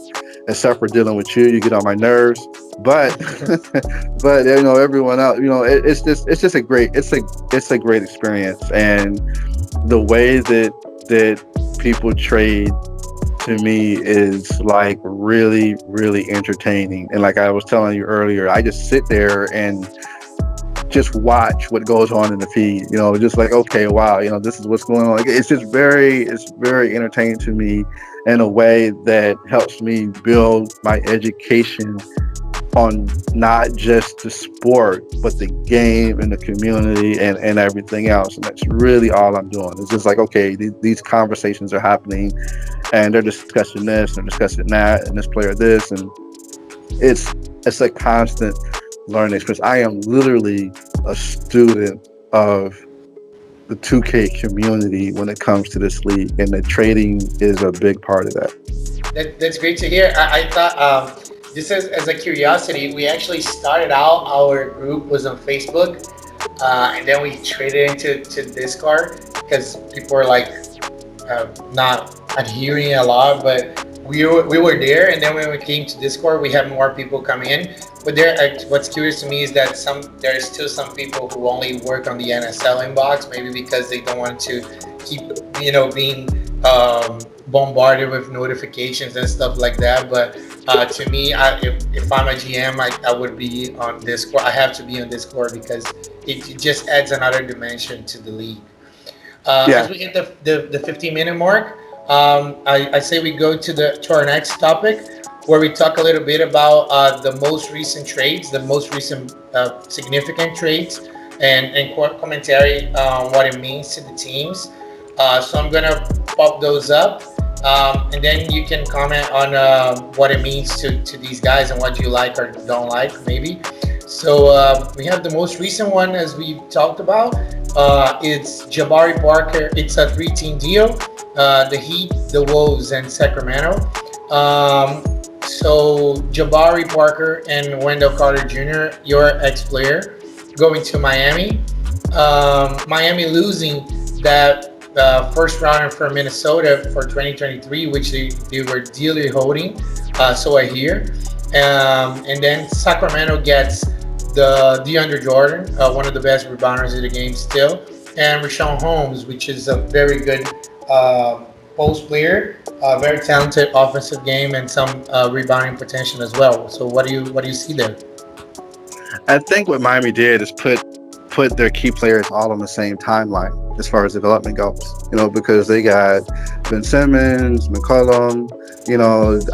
except for dealing with you. You get on my nerves, but but everyone else, it's just a great experience. And the way that people trade, to me, is like really, really entertaining. And like I was telling you earlier, I just sit there and just watch what goes on in the feed, just like, okay, wow, this is what's going on. Like, it's very entertaining to me in a way that helps me build my education on not just the sport, but the game and the community and everything else. And that's really all I'm doing. It's just like, okay, these conversations are happening and they're discussing this and discussing that and this player this, and it's a constant learning experience. I am literally a student of the 2K community when it comes to this league, and the trading is a big part of that. That's great to hear. I thought just as a curiosity, we actually started out our group was on Facebook. And then we traded into Discord because people were like not adhering a lot, but we were there. And then when we came to Discord, we had more people come in. But what's curious to me is that there's still some people who only work on the NSL inbox, maybe because they don't want to keep being bombarded with notifications and stuff like that. But to me, if I'm a GM, I would be on Discord. I have to be on Discord because it just adds another dimension to the league. As Yeah. we hit the 15-minute mark, I say we go to our next topic where we talk a little bit about the most recent trades, the most recent significant trades, and commentary on what it means to the teams. So I'm gonna pop those up, and then you can comment on what it means to these guys and what you like or don't like, maybe. So we have the most recent one, as we talked about. It's Jabari Parker. It's a three-team deal. The Heat, the Wolves, and Sacramento. So Jabari Parker and Wendell Carter Jr., your ex-player, going to Miami. Miami losing that first rounder for Minnesota for 2023, which they were dearly holding. So I hear. And then Sacramento gets the DeAndre Jordan, one of the best rebounders in the game still, and Rashawn Holmes, which is a very good uh, post player, very talented offensive game, and some rebounding potential as well. So what do you see there? I think what Miami did is put their key players all on the same timeline as far as development goes. Because they got Ben Simmons, McCollum,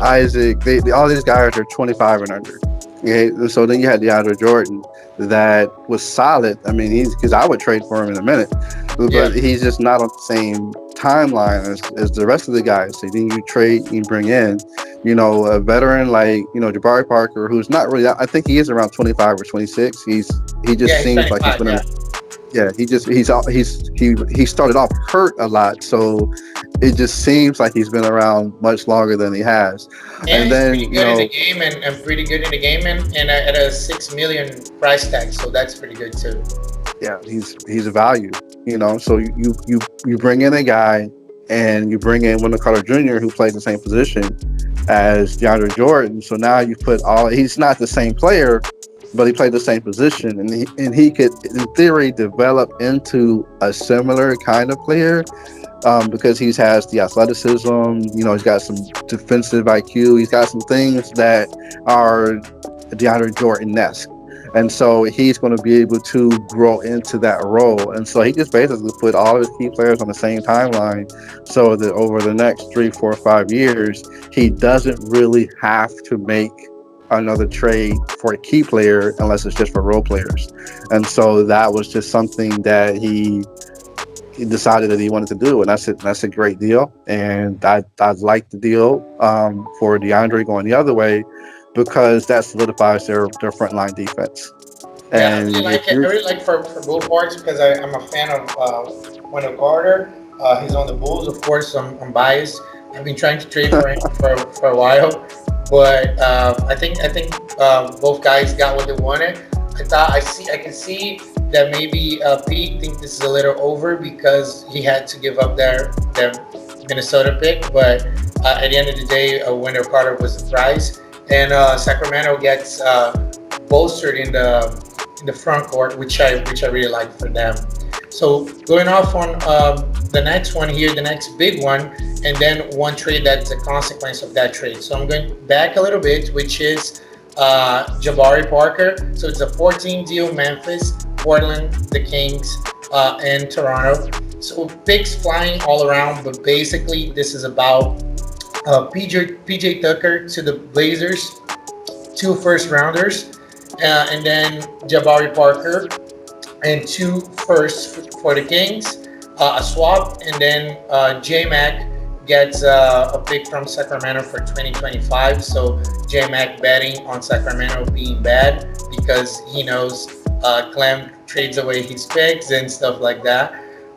Isaac. All these guys are 25 and under. Okay, and so then you had DeAndre Jordan that was solid. I mean, he's because I would trade for him in a minute, Yeah, but he's just not on the same timeline as the rest of the guys. So then you trade, you bring in, a veteran like Jabari Parker, who's not really. I think he is around 25 or 26. He yeah, just he's seems like he's 25. been Yeah, yeah, he started off hurt a lot, so it just seems like he's been around much longer than he has. and And he's pretty then good in the game, and pretty good in the game, and at a 6 million price tag, so that's pretty good too. yeah, he's a value. So you bring in a guy, and you bring in Wendell Carter Jr., who plays the same position as DeAndre Jordan. So now you put all. He's not the same player, but he played the same position, and he could, in theory, develop into a similar kind of player, because he has the athleticism. He's got some defensive IQ. He's got some things that are DeAndre Jordan-esque. And so he's going to be able to grow into that role. And so he just basically put all of his key players on the same timeline so that over the next 3, 4, 5 years, he doesn't really have to make another trade for a key player unless it's just for role players. And so that was just something that he decided that he wanted to do, and that's a great deal. And I like the deal for DeAndre going the other way because that solidifies their frontline defense. Yeah, I really And like if it. I you're really like for both parts because I'm a fan of Wendell Carter. He's on the Bulls, of course. I'm biased. I've been trying to trade for him for a while, but I think both guys got what they wanted. I can see that maybe Pete think this is a little over because he had to give up their Minnesota pick, but at the end of the day, Wendell Carter was the prize, and Sacramento gets bolstered in the front court, which I really like for them. So going off on the next one here, the next big one, and then one trade that's a consequence of that trade. So I'm going back a little bit, which is Jabari Parker. So it's a 14 deal: Memphis, Portland, the Kings, and Toronto. So picks flying all around, but basically this is about PJ Tucker to the Blazers, two first rounders, and then Jabari Parker and two firsts for the Kings, a swap, and then J Mac gets a pick from Sacramento for 2025. So J Mac betting on Sacramento being bad because he knows Clem trades away his picks and stuff like that.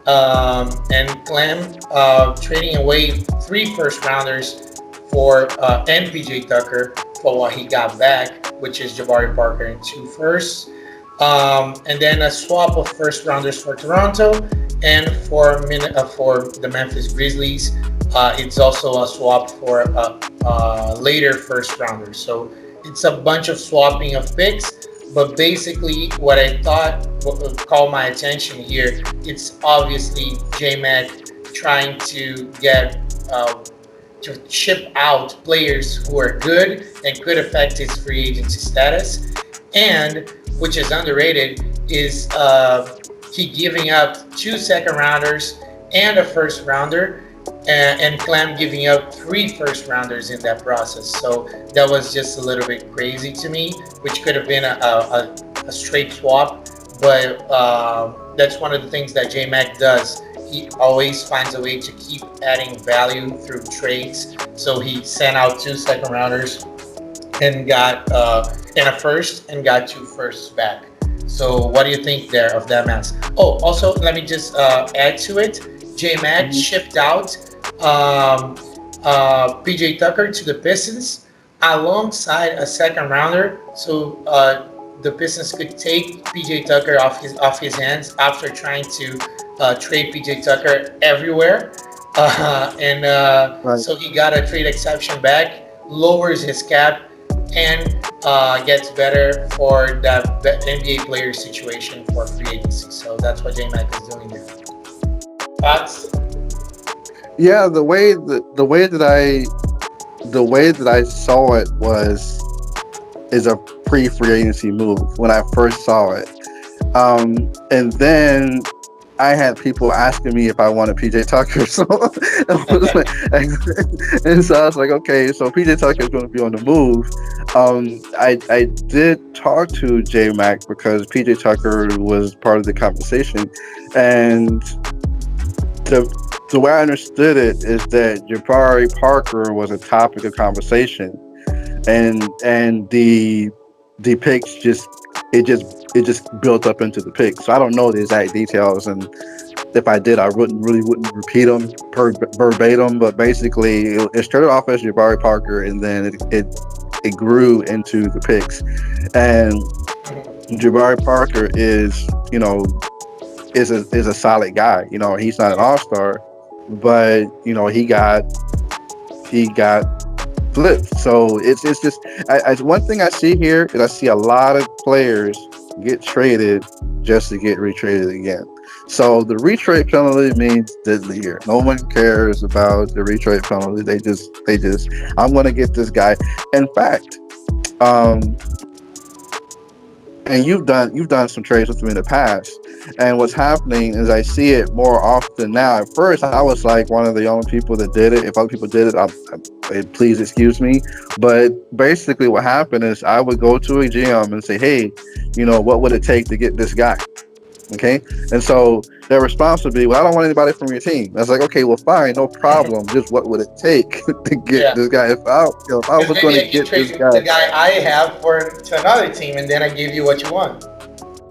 And Clem trading away three first rounders for and PJ Tucker for what he got back, which is Jabari Parker and two firsts. And then a swap of first rounders for Toronto, and for the Memphis Grizzlies, it's also a swap for later first rounders. So it's a bunch of swapping of picks. But basically, what I thought what caught my attention here, it's obviously JMac trying to get to ship out players who are good and could affect his free agency status. And which is underrated is he giving up two second rounders and a first rounder, and Clem giving up three first rounders in that process. So that was just a little bit crazy to me, which could have been a straight swap. But that's one of the things that JMac does. He always finds a way to keep adding value through trades. So he sent out two second rounders and got and a first and got two firsts back. So what do you think there of that mess? Oh, also let me just add to it. J Mac Mhm. shipped out PJ Tucker to the Pistons alongside a second rounder. So the Pistons could take PJ Tucker off his hands after trying to trade PJ Tucker everywhere. And Right. so he got a trade exception back, lowers his cap, and gets better for the NBA player situation for free agency. So that's what J Mac is doing there. Thoughts? Yeah, the way that I saw it was is a pre-free agency move when I first saw it. And then I had people asking me if I wanted PJ Tucker, so I was like, and so I was like, okay, so PJ Tucker is going to be on the move. I did talk to J Mac because PJ Tucker was part of the conversation, and the the way I understood it is that Jabari Parker was a topic of conversation, and the picks just built up into the picks. So I don't know the exact details, and if I did, I wouldn't repeat them verbatim. But basically, it started off as Jabari Parker, and then it grew into the picks. And Jabari Parker is is a solid guy. He's not an all star, but he got flipped. So it's just one thing I see here is I see a lot of players get traded just to get retraded again. So the retrade penalty means diddly here. No one cares about the retrade penalty. They just I'm gonna get this guy. In fact, um, and you've done some trades with me in the past. And what's happening is I see it more often now. At first, I was like one of the only people that did it. If other people did it, please excuse me. But basically, what happened is I would go to a GM and say, "Hey, what would it take to get this guy?" Okay, and so their response would be, "Well, I don't want anybody from your team." I was like, "Okay, well, fine, no problem. Just what would it take to get Yeah. this guy? If I Because was going maybe to I can get this trade guy." the guy I have to another team, and then I give you what you want.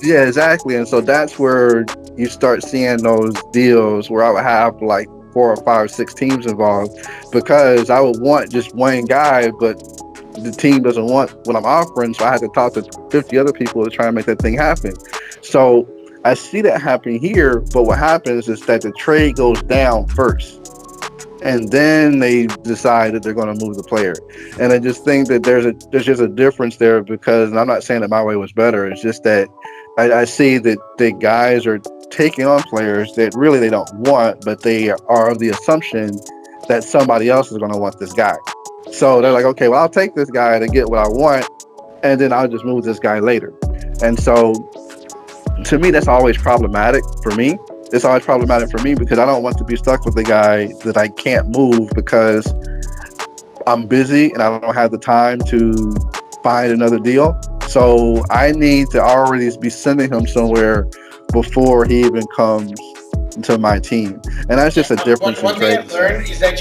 Yeah, exactly. And so that's where you start seeing those deals where I would have like 4 or 5, 6 teams involved because I would want just one guy, but the team doesn't want what I'm offering. So I had to talk to 50 other people to try and make that thing happen. So I see that happening here. But what happens is that the trade goes down first. And then they decide that they're going to move the player, and I just think that there's just a difference there because and I'm not saying that my way was better. It's just that I see that the guys are taking on players that really they don't want, but they are of the assumption that somebody else is going to want this guy. So they're like, okay, well, I'll take this guy to get what I want, and then I'll just move this guy later. And so to me, that's always problematic for me. It's always problematic for me because I don't want to be stuck with a guy that I can't move because I'm busy and I don't have the time to find another deal. So I need to already be sending him somewhere before he even comes to my team. And that's Yeah, just a one, difference in one thing trade. I've learned is that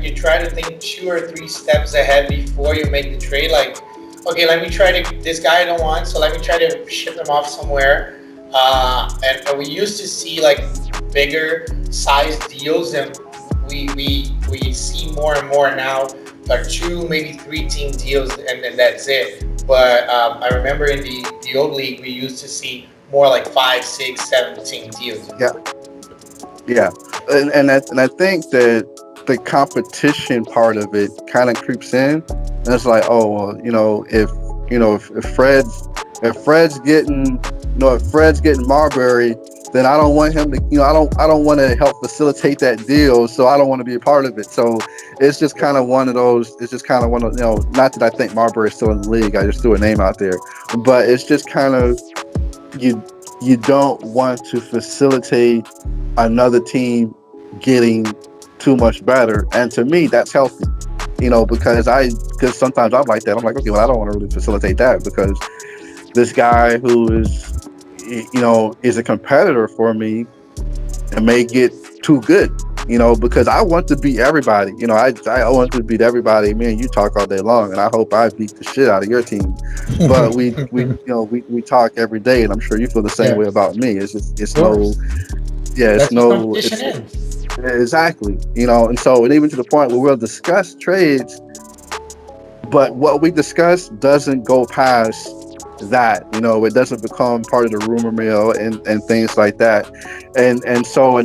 you try to think 2 or 3 steps ahead before you make the trade. Like, okay, let me try to this guy I don't want, so let me try to ship him off somewhere. And we used to see like bigger size deals, and we see more and more now. Are two, maybe three team deals, and then that's it. But I remember in the old league, we used to see more like 5, 6, 7 team deals. Yeah, yeah, and I think that the competition part of it kind of creeps in, and it's like, oh well, if Fred's getting, if Fred's getting Marbury, then I don't want him to, I don't want to help facilitate that deal, so I don't want to be a part of it. So it's just kind of one of those. It's just kind of one of, not that I think Marbury is still in the league. I just threw a name out there, but it's just kind of, you you don't want to facilitate another team getting too much better. And to me, that's healthy, because sometimes I'm like that. I'm like, okay, well, I don't want to really facilitate that, because this guy who is a competitor for me and may get too good, because I want to beat everybody. I want to beat everybody. Me and you talk all day long, and I hope I beat the shit out of your team. But we talk every day, and I'm sure you feel the same way about me. It's no, yeah, it's no, exactly. And so, and even to the point where we'll discuss trades, but what we discuss doesn't go past that. It doesn't become part of the rumor mill and things like that. And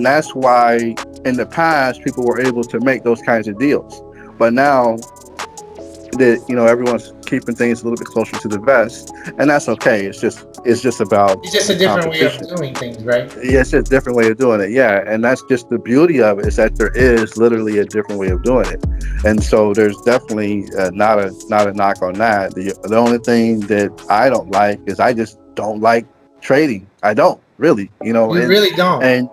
that's why in the past people were able to make those kinds of deals. But now that everyone's keeping things a little bit closer to the vest, and that's okay. It's just about It's just a different way of doing things, right? Yeah, it's just a different way of doing it. Yeah, and that's just the beauty of it, is that there is literally a different way of doing it. And so there's definitely not a knock on that. The only thing that I don't like is I just don't like trading. I don't really, You really don't. And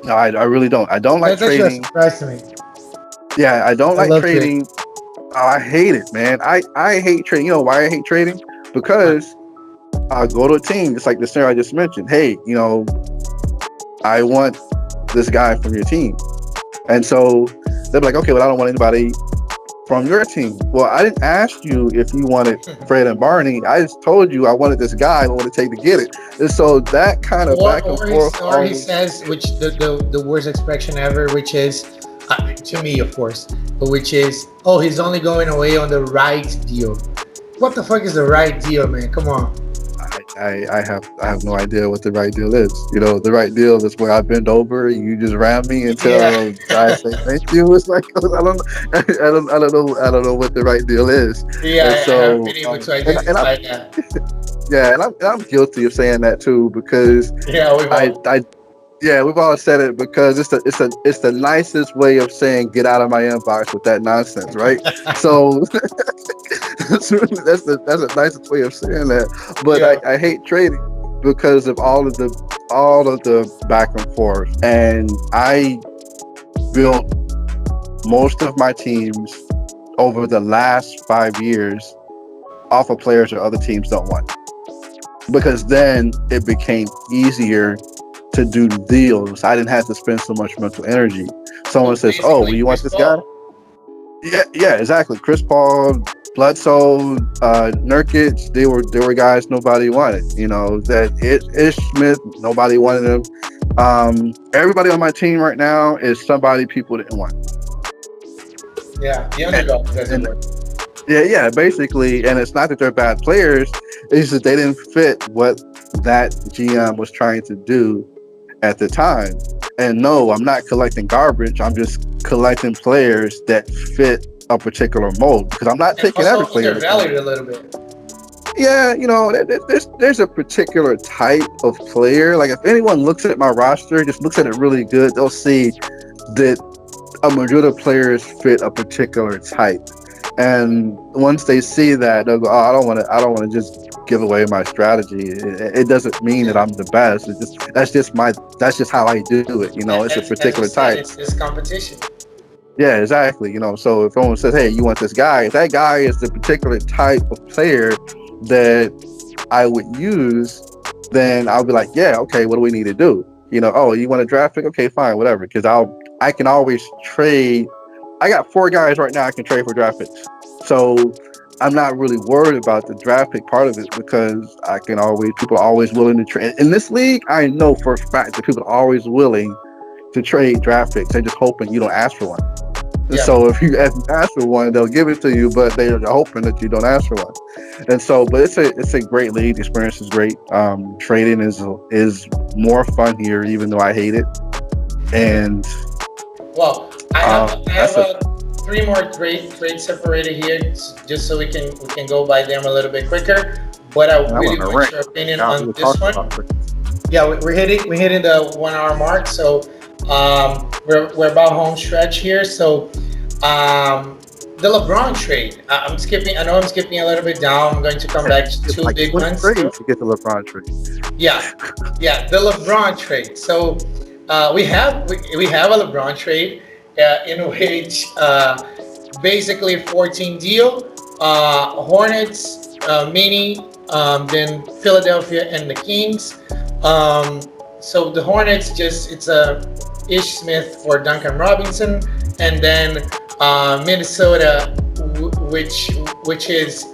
no, I really don't. I don't like trading. That's a surprise to me. Yeah, I don't like trading. Oh, I hate it, man. I hate trading. You know why I hate trading? Because I go to a team, just like the scenario I just mentioned. Hey, I want this guy from your team. And so they're like, okay, well, I don't want anybody from your team. Well, I didn't ask you if you wanted Fred and Barney. I just told you I wanted this guy, what would it take to get it. And so that kind of back and forth. Or he says, which the worst expression ever, which is, to me, of course, but which is, oh, he's only going away on the right deal. What the fuck is the right deal, man? Come on. I have no idea what the right deal is. The right deal is where I bend over, you just ram me until I say thank you. It's like, I don't know what the right deal is. Yeah, and so, I haven't been able to identify that. Yeah, and I'm guilty of saying that too, because we've all said it, because it's the nicest way of saying get out of my inbox with that nonsense, right? So that's the nicest way of saying that. But I hate trading because of all of the back and forth. And I built most of my teams over the last 5 years off of players that other teams don't want, because then it became easier to do deals. I didn't have to spend so much mental energy. Someone says, "Oh, well, you want this guy?" Yeah, exactly. Chris Paul, Bledsoe, Nurkic, they were guys nobody wanted. That Ish Smith, nobody wanted him. Everybody on my team right now is somebody people didn't want. Yeah, the underdog doesn't work. Yeah, basically, and it's not that they're bad players. It's just they didn't fit what that GM was trying to do at the time. And no, I'm not collecting garbage. I'm just collecting players that fit a particular mold, because I'm not taking every player. They're valued a little bit. Yeah, there's a particular type of player. Like, if anyone looks at my roster, just looks at it really good, they'll see that a majority of players fit a particular type. And once they see that, they'll go, "Oh, I don't want to just give away my strategy. It doesn't mean that I'm the best. That's just how I do it. It's a particular type. It's competition." Yeah, exactly. So if someone says, "Hey, you want this guy?" If that guy is the particular type of player that I would use, then I'll be like, "Yeah, okay. What do we need to do?" Oh, you want a draft pick? Okay, fine, whatever. Because I can always trade. I got 4 guys right now I can trade for draft picks. So I'm not really worried about the draft pick part of it, because people are always willing to trade. In this league, I know for a fact that people are always willing to trade draft picks. They're just hoping you don't ask for one. And Yeah. so if you ask for one, they'll give it to you, but they're hoping that you don't ask for one. And so, but it's a great league. The experience is great. Trading is more fun here, even though I hate it. And Well, I have that's a three more trade separated here, just so we can go by them a little bit quicker. But I I'm really on a want rant. your opinion Now we on were this talking one. about it. Yeah, we're hitting the 1 hour mark, so we're about home stretch here. So the LeBron trade. I'm skipping. I know I'm skipping a little bit down. I'm going to come back to It's two like big 20 ones still. trades to get the LeBron trade. Yeah, yeah, the LeBron trade. So we have a LeBron trade in which basically 14 deal, Hornets, Mini, then Philadelphia and the Kings. Um, so the Hornets just it's a Ish Smith for Duncan Robinson, and then Minnesota, which is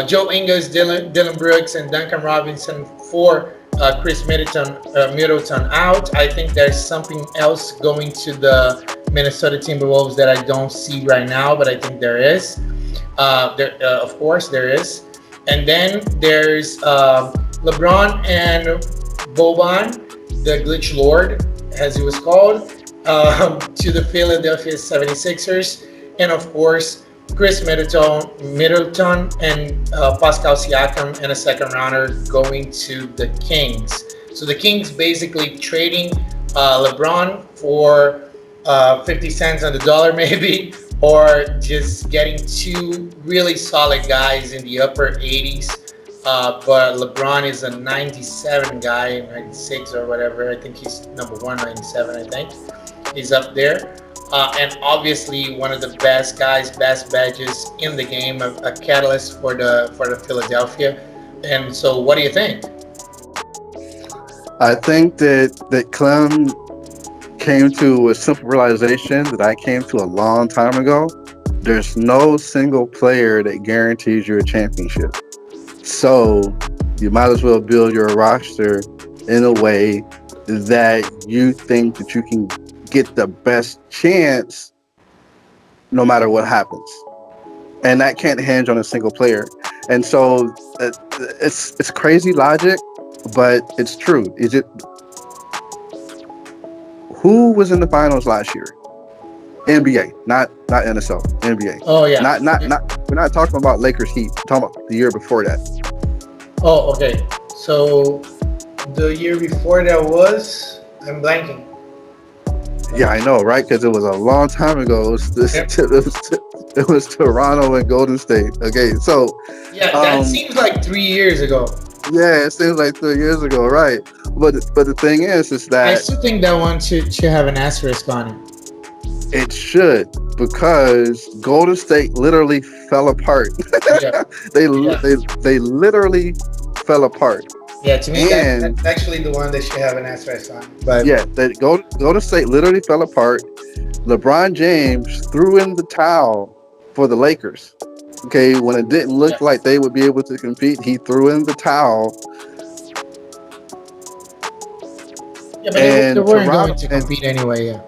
Joe Ingles, Dylan Brooks, and Duncan Robinson for Chris Middleton out. I think there's something else going to the Minnesota Timberwolves that I don't see right now, but I think there is. Of course, there is. And then there's LeBron and Boban, the Glitch Lord, as he was called, to the Philadelphia 76ers. And of course, Chris Middleton and Pascal Siakam and a second rounder going to the Kings. So the Kings basically trading LeBron for 50 cents on the dollar, maybe, or just getting two really solid guys in the upper 80s. But LeBron is a 97 guy, 96 or whatever. I think he's number 197, I think. He's up there. And obviously one of the best guys, best badges in the game, a catalyst for the Philadelphia. And so, what do you think? I think that Clem came to a simple realization that I came to a long time ago. There's no single player that guarantees you a championship. So you might as well build your roster in a way that you think that you can get the best chance no matter what happens. And that can't hinge on a single player. And so it's crazy logic, but it's true. Is it who was in the finals last year? NBA, not NSL, NBA. Oh yeah. Not we're not talking about Lakers Heat. We're talking about the year before that. Oh, okay. So the year before that was I'm blanking. Yeah, I know, right? Because it was a long time ago. Yep. It was Toronto and Golden State. Okay, so Yeah, that seems like 3 years ago. yeah, it seems like 3 years ago, right? But the thing is I that still think that one should have an asterisk on it. it should, because Golden State literally fell apart. Yeah. they Yeah. they literally fell apart. Yeah, to me And that's actually the one that should have an asterisk on it. But yeah, that Golden State literally fell apart. LeBron James threw in the towel for the Lakers. Okay, when it didn't look yeah, like they would be able to compete, he threw in the towel. yeah, but they And weren't going Toronto, to compete anyway.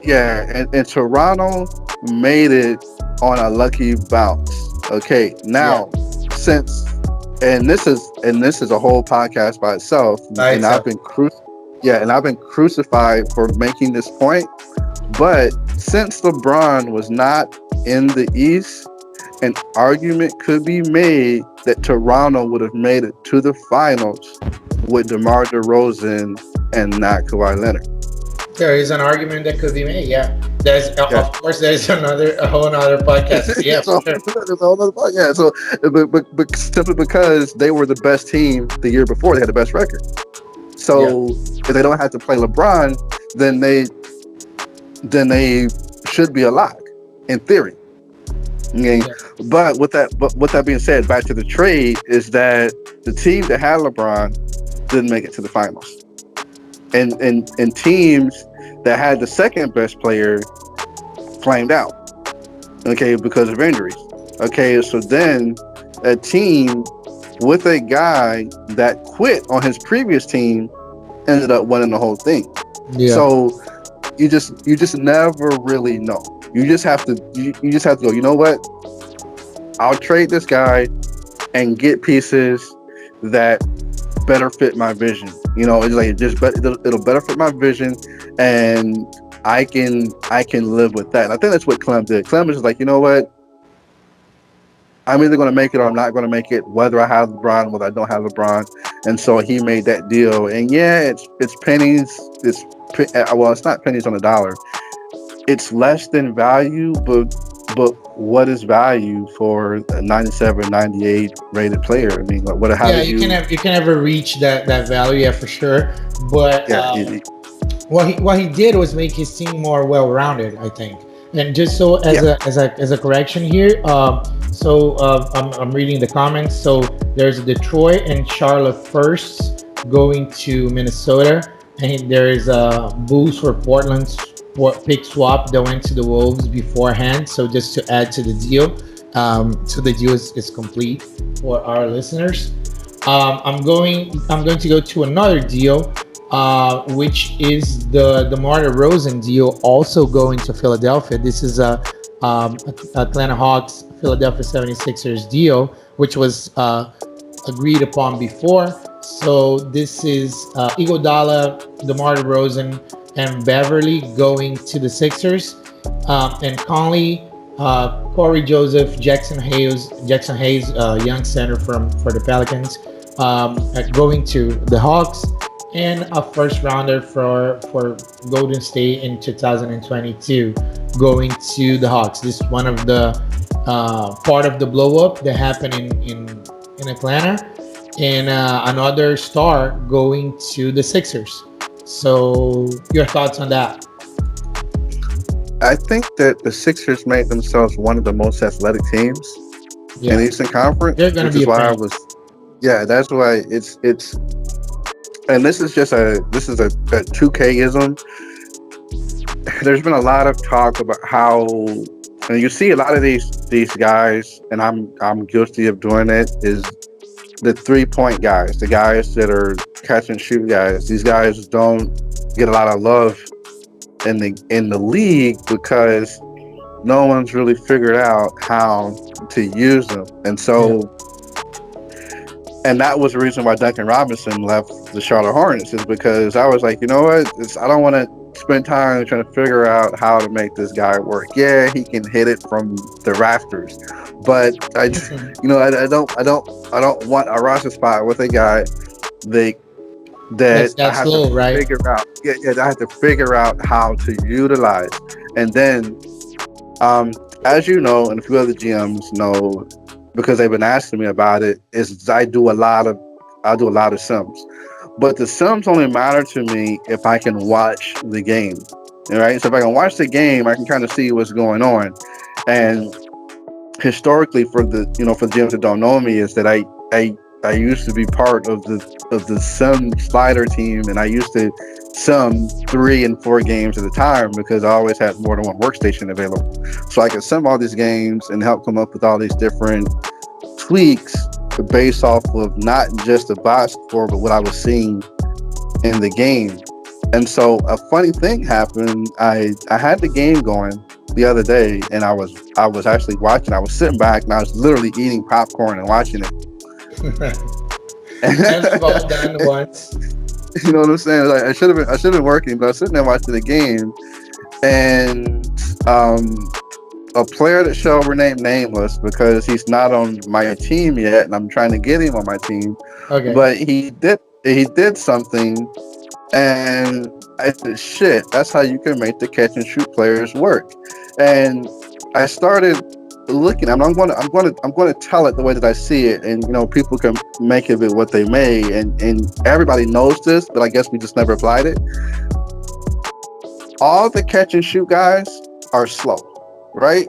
Yeah. and Toronto made it on a lucky bounce. Okay, now since and this is a whole podcast by itself, By and itself. I've been crucified for making this point. But since LeBron was not in the East, an argument could be made that Toronto would have made it to the finals with DeMar DeRozan and not Kawhi Leonard. There is an argument that could be made. Yeah, there's Yeah. of course there's a whole other podcast. Yeah, so, for sure. there's a whole other part. Yeah, so but simply because they were the best team the year before, they had the best record. So if they don't have to play LeBron, then they should be a lock in theory. Okay. Yeah. But with that being said, back to the trade is that the team that had LeBron didn't make it to the finals, and teams that had the second best player flamed out. Okay, because of injuries. Okay, so then a team with a guy that quit on his previous team ended up winning the whole thing. Yeah. So you just never really know. You just have to go, you know what? I'll trade this guy and get pieces that better fit my vision. It's like it'll better fit my vision, and I can live with that. And I think that's what Clem did. Clem was just like, you know what? I'm either going to make it or I'm not going to make it, whether I have LeBron, whether I don't have LeBron. And so he made that deal. And yeah, it's pennies. Well, it's not pennies on a dollar. It's less than value, but what is value for a 97, 98 rated player? I mean, like, how Yeah, do you? you can never reach that value, yeah, for sure. But Yeah, what he did was make his team more well rounded, I think. And just so as yeah. a correction here, I'm reading the comments. So there's Detroit and Charlotte first going to Minnesota, and there is a Bulls for Portland pick swap that went to the Wolves beforehand. So just to add to the deal, so the deal is complete for our listeners. I'm going to go to another deal, which is the DeMar DeRozan deal, also going to Philadelphia. This is Atlanta Hawks Philadelphia 76ers deal, which was agreed upon before. So this is Iguodala, DeMar DeRozan, and Beverly going to the Sixers, and Conley, Corey Joseph, Jackson Hayes, young center for the Pelicans, going to the Hawks, and a first rounder for Golden State in 2022 going to the Hawks. This is one of the part of the blow up that happened in Atlanta, and another star going to the Sixers. So your thoughts on that? I think that the Sixers made themselves one of the most athletic teams in Yeah, the Eastern Conference, they're gonna which be is a why I pain. was. Yeah, that's why it's. And this is a 2Kism. There's been a lot of talk about how, and you see a lot of these guys, and I'm guilty of doing it. Is the 3-point guys, the guys that are catch and shoot guys. These guys don't get a lot of love in the league because no one's really figured out how to use them. And Yeah. so, and that was the reason why Duncan Robinson left the Charlotte Hornets, is because I was like, you know what, I don't want to spend time trying to figure out how to make this guy work. Yeah, he can hit it from the rafters, but I don't want a roster spot with a guy that I That's have slow, to right? figure out. Yeah, I have to figure out how to utilize. And then, as you know, and a few other GMs know, because they've been asking me about it, is I do a lot of sims, but the sims only matter to me if I can watch the game. All right, so if I can watch the game, I can kind of see what's going on. And historically, for the gyms that don't know me, is that I used to be part of the sim slider team, and I used to sim 3 and 4 games at a time because I always had more than one workstation available, so I could sim all these games and help come up with all these different tweaks based off of not just the box score, but what I was seeing in the game. And so a funny thing happened. I had the game going the other day, and I was actually watching. I was sitting back and I was literally eating popcorn and watching it. As we've all done once. You know what I'm saying? Like I should have been working, but I was sitting there watching the game, and a player that shall remain nameless because he's not on my team yet, and I'm trying to get him on my team. Okay. But he did something, and I said, "Shit, that's how you can make the catch and shoot players work." And I started looking. I'm going to tell it the way that I see it, and people can make of it what they may, and everybody knows this, but I guess we just never applied it. All the catch and shoot guys are slow, right?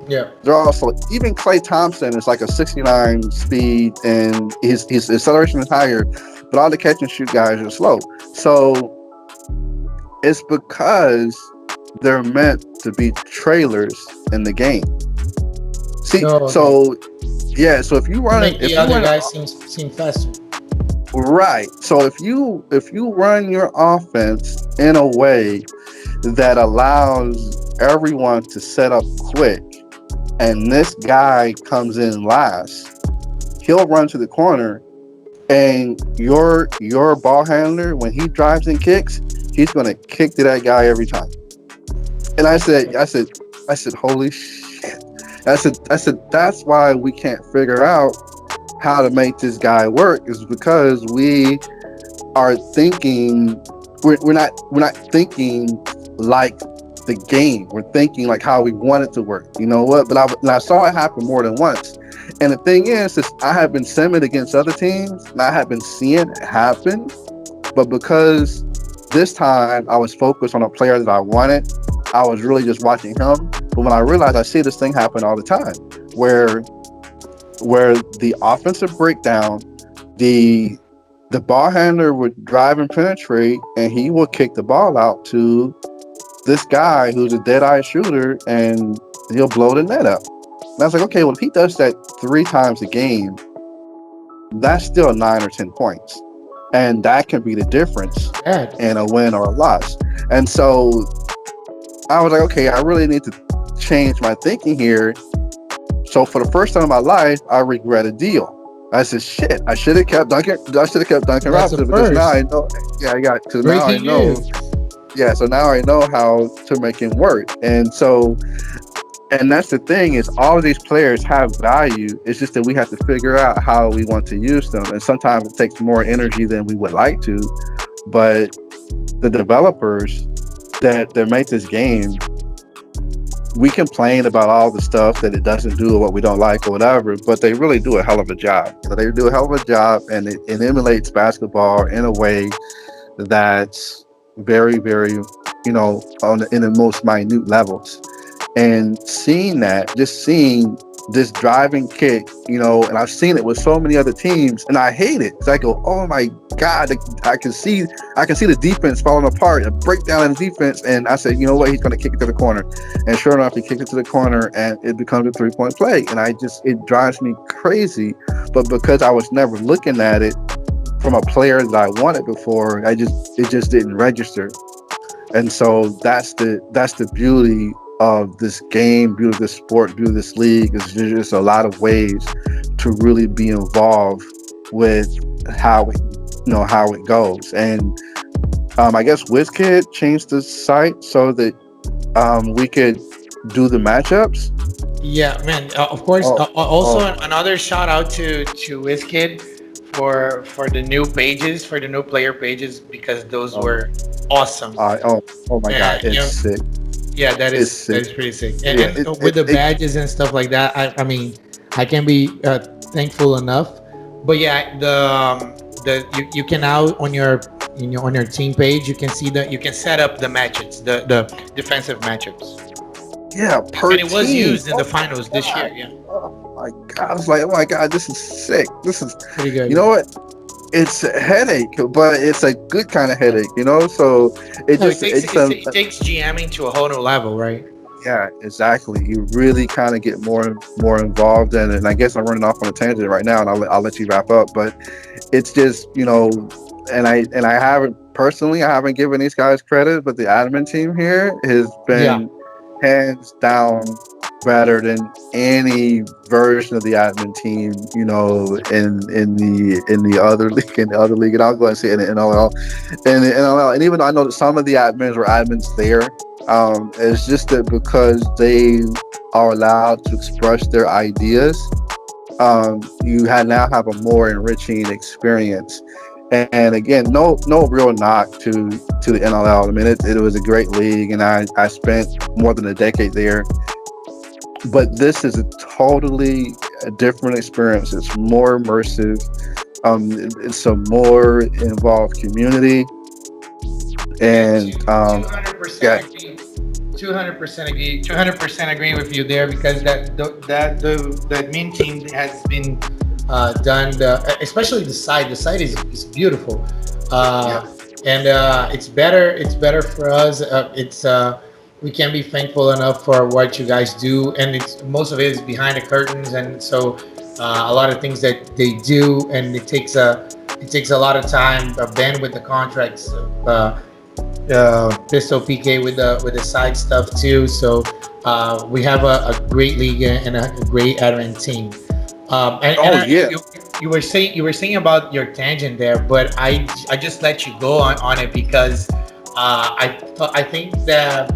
Yeah. They're all slow. Even Klay Thompson is like a 69 speed, and his acceleration is higher, but all the catch and shoot guys are slow. So it's because they're meant to be trailers in the game. See, No. Okay. so yeah, so if you run Make if the you other run guys seem faster. Right. So if you run your offense in a way that allows everyone to set up quick, and this guy comes in last, he'll run to the corner, and your ball handler, when he drives and kicks, he's gonna kick to that guy every time. And I said, holy shit. I said, that's why we can't figure out how to make this guy work, is because we are thinking, we're not thinking like the game. We're thinking like how we want it to work. You know what? And I saw it happen more than once. And the thing is I have been simming against other teams, and I have been seeing it happen. But because this time I was focused on a player that I wanted, I was really just watching him. But when I realized, I see this thing happen all the time, where the offensive breakdown, the ball handler would drive and penetrate, and he would kick the ball out to this guy who's a dead eye shooter, and he'll blow the net up. And I was like, okay, well, if he does that 3 times a game, that's still 9 or 10 points. And that can be the difference Yeah. in a win or a loss. And so I was like, okay, I really need to change my thinking here. So for the first time in my life, I regret a deal. I said, shit, I should have kept Duncan. I should have kept Duncan That's a Robinson, because now I first. know. Yeah, I got, because now I Breaking know. news. Yeah, so now I know how to make it work. And that's the thing, is all of these players have value. It's just that we have to figure out how we want to use them. And sometimes it takes more energy than we would like to. But the developers that make this game, we complain about all the stuff that it doesn't do or what we don't like or whatever, but they really do a hell of a job. They do a hell of a job, and it emulates basketball in a way that's very, very, in the most minute levels. And seeing that, just seeing this driving kick, and I've seen it with so many other teams, and I hate it. 'Cause I go, oh my God, I can see the defense falling apart, a breakdown in defense. And I said, you know what, he's going to kick it to the corner. And sure enough, he kicked it to the corner, and it becomes a 3-point play. And it drives me crazy. But because I was never looking at it from a player that I wanted before, it just didn't register. And so that's the beauty of this game, beauty of this sport, beauty of this league, is there's just a lot of ways to really be involved with how it goes. And I guess WizKid changed the site so that we could do the matchups. Yeah, man. Of course. Also, another shout out to WizKid for the new pages, for the new player pages, because those were awesome. Oh my Yeah, God, it's sick. Yeah, that It's is sick. pretty sick. And, Yeah, and with the badges and stuff like that, I mean, I can be thankful enough. But yeah, you can now on your on your team page, you can see that you can set up the matchups, the defensive matchups, yeah, per and it was team. used in the finals this year. Yeah, Oh my God, I was like, oh my God, this is sick. This is, pretty good. you know what? It's a headache, but it's a good kind of headache, So it No, just it takes GMing to a whole new level, right? yeah, exactly. You really kind of get more involved in it. And I guess I'm running off on a tangent right now, and I'll let you wrap up. But it's just, and I haven't personally, I haven't given these guys credit, but the admin team here has Yeah. been hands down better than any version of the admin team, in the other league, and I'll go and say in the NLL, and even though I know that some of the admins were admins there, it's just that because they are allowed to express their ideas, you now have a more enriching experience. And again, no real knock to the NLL. I mean, it was a great league, and I spent more than a decade there. But this is a totally different experience. It's more immersive. It's a more involved community, and 200% agree. 200% agree. 200% agree with you there, because that mean team has been done. Especially the site. The site is beautiful, and it's better. It's better for us. We can be thankful enough for what you guys do, and it's most of it is behind the curtains, and so a lot of things that they do, and it takes It takes a lot of time. Ben with the contracts, Pistol PK with the side stuff too. So we have a great league and a great veteran team. Oh yeah. You were saying about your tangent there, but I just let you go on it because I think that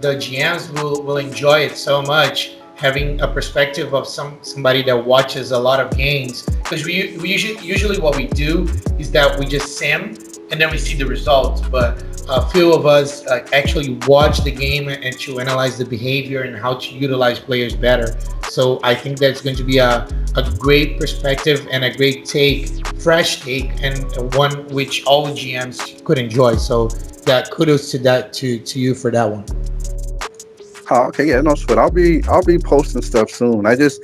the GMs will enjoy it so much having a perspective of somebody that watches a lot of games because we usually what we do is that we just sim and then we see the results, but a few of us actually watch the game and to analyze the behavior and how to utilize players better. So I think that's going to be a great perspective and a great take, fresh take, and one which all GMs could enjoy. So yeah, kudos to that to you for that one. Oh, okay, yeah, no sweat. I'll be posting stuff soon. I just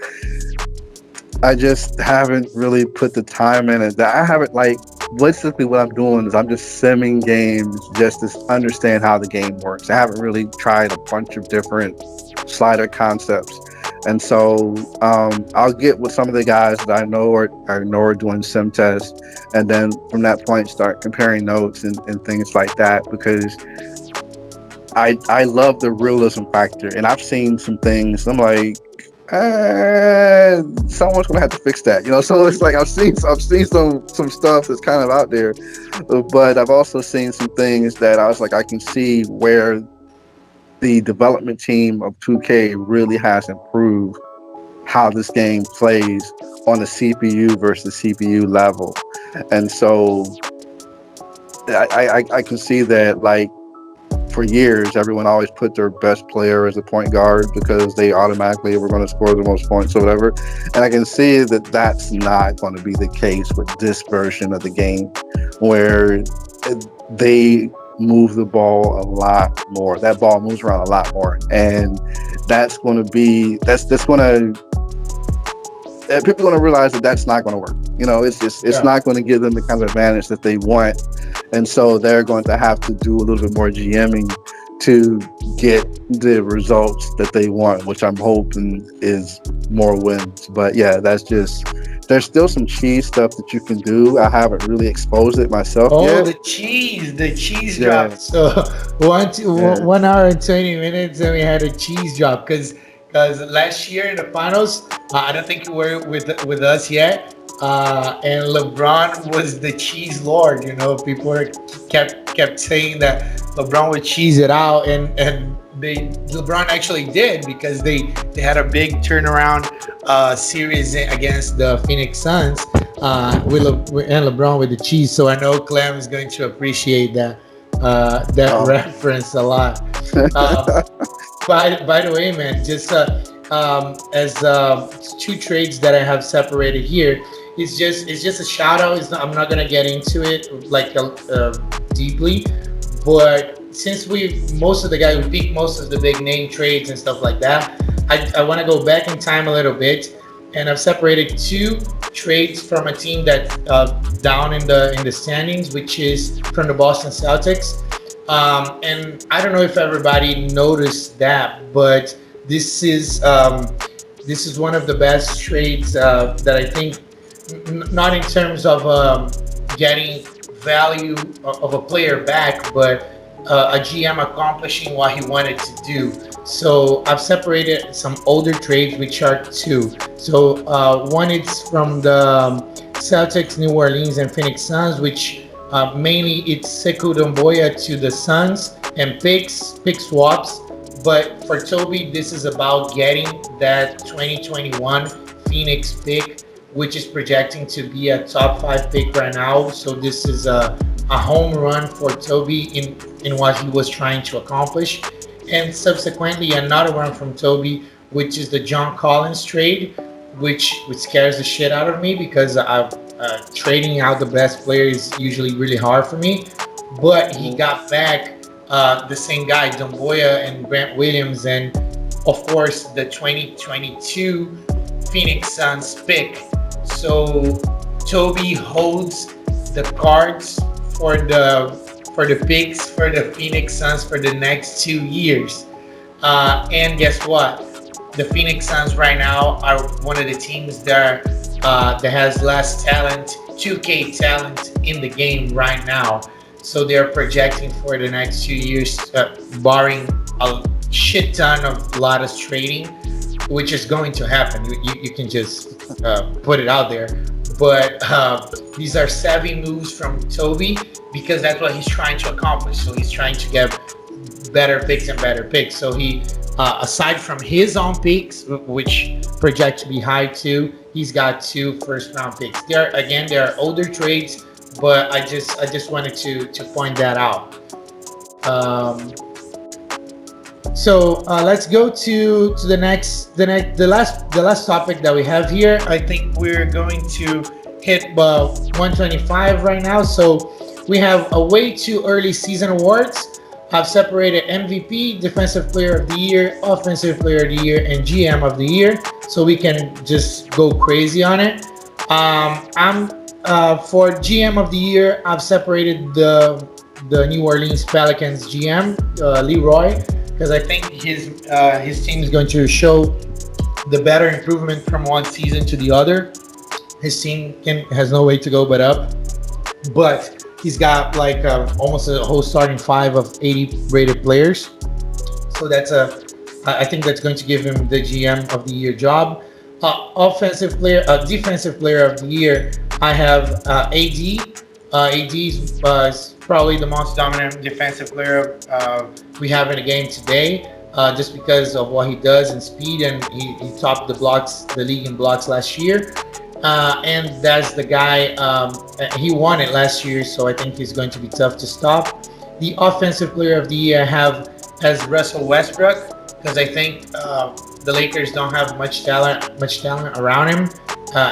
haven't really put the time in it. I haven't like basically what I'm doing is I'm just simming games just to understand how the game works. I haven't really tried a bunch of different slider concepts. And so I'll get with some of the guys that I know are doing sim tests, and then from that point start comparing notes and things like that because I love the realism factor, and I've seen some things. I'm like, someone's gonna have to fix that, you know. So it's like I've seen some stuff that's kind of out there, but I've also seen some things that I was like, I can see where the development team of 2K really has improved how this game plays on the CPU versus CPU level, and so I can see that like for years, everyone always put their best player as a point guard because they automatically were going to score the most points or whatever. And I can see that that's not going to be the case with this version of the game, where they move the ball a lot more. That ball moves around a lot more, and that's going to be that's going to people are going to realize that that's not going to work. You know, it's Yeah. not going to give them the kind of advantage that they want, and so they're going to have to do a little bit more GMing to get the results that they want, which I'm hoping is more wins. But yeah, that's just there's still some cheese stuff that you can do. I haven't really exposed it myself Oh, yet. the cheese drop. Yeah, So yeah. 1 hour and 20 minutes, and we had a cheese drop because last year in the finals, I don't think you were with us yet. And LeBron was the cheese lord. You know, people kept saying that LeBron would cheese it out, and LeBron actually did because they had a big turnaround series against the Phoenix Suns and LeBron with the cheese. So I know Clem is going to appreciate that Oh. reference a lot. Um, by the way, man, just as two trades that I have separated here, it's just a shout out. I'm not gonna get into it like deeply, but since we most of the guys we pick most of the big name trades and stuff like that, I want to go back in time a little bit, and I've separated two trades from a team that down in the standings, which is from the Boston Celtics. And I don't know if everybody noticed that, but this is this is one of the best trades that I think, not in terms of getting value of a player back, but a GM accomplishing what he wanted to do. So I've separated some older trades, which are two. So one is from the Celtics, New Orleans, and Phoenix Suns, which mainly it's Sekou Doumbouya to the Suns and pick swaps. But for Toby, this is about getting that 2021 Phoenix pick, which is projecting to be a top five pick right now. So this is a home run for Toby in what he was trying to accomplish. And subsequently, another one from Toby, which is the John Collins trade, which scares the shit out of me because trading out the best player is usually really hard for me. But he got back the same guy, Domboya and Grant Williams, and of course the 2022 Phoenix Suns pick. So Toby holds the cards for the picks for the Phoenix Suns for the next 2 years. And guess what? The Phoenix Suns right now are one of the teams that has less talent 2K talent in the game right now. So they're projecting for the next 2 years, barring a shit ton of Lotus trading, which is going to happen. You can just put it out there. But these are savvy moves from Toby because that's what he's trying to accomplish. So he's trying to get better picks and better picks. So he, aside from his own picks, which project to be high too, he's got 2 first round picks. There are older trades, but I just wanted to point that out. Um, so let's go to the last topic that we have here. I think we're going to hit 125 right now. So we have a way too early season awards. I've separated MVP, Defensive Player of the Year, Offensive Player of the Year, and GM of the Year, so we can just go crazy on it. I'm For GM of the Year, I've separated the New Orleans Pelicans GM, Leroy, because I think his team is going to show the better improvement from one season to the other. His team has no way to go but up, but he's got like almost a whole starting five of 80 rated players. So I think that's going to give him the GM of the Year job. Defensive Player of the Year, I have AD. AD is probably the most dominant defensive player we have in the game today, just because of what he does in speed, and he topped the league in blocks last year. And that's the guy. He won it last year, so I think he's going to be tough to stop. The Offensive Player of the Year I have as Russell Westbrook, because I think the Lakers don't have much talent around him,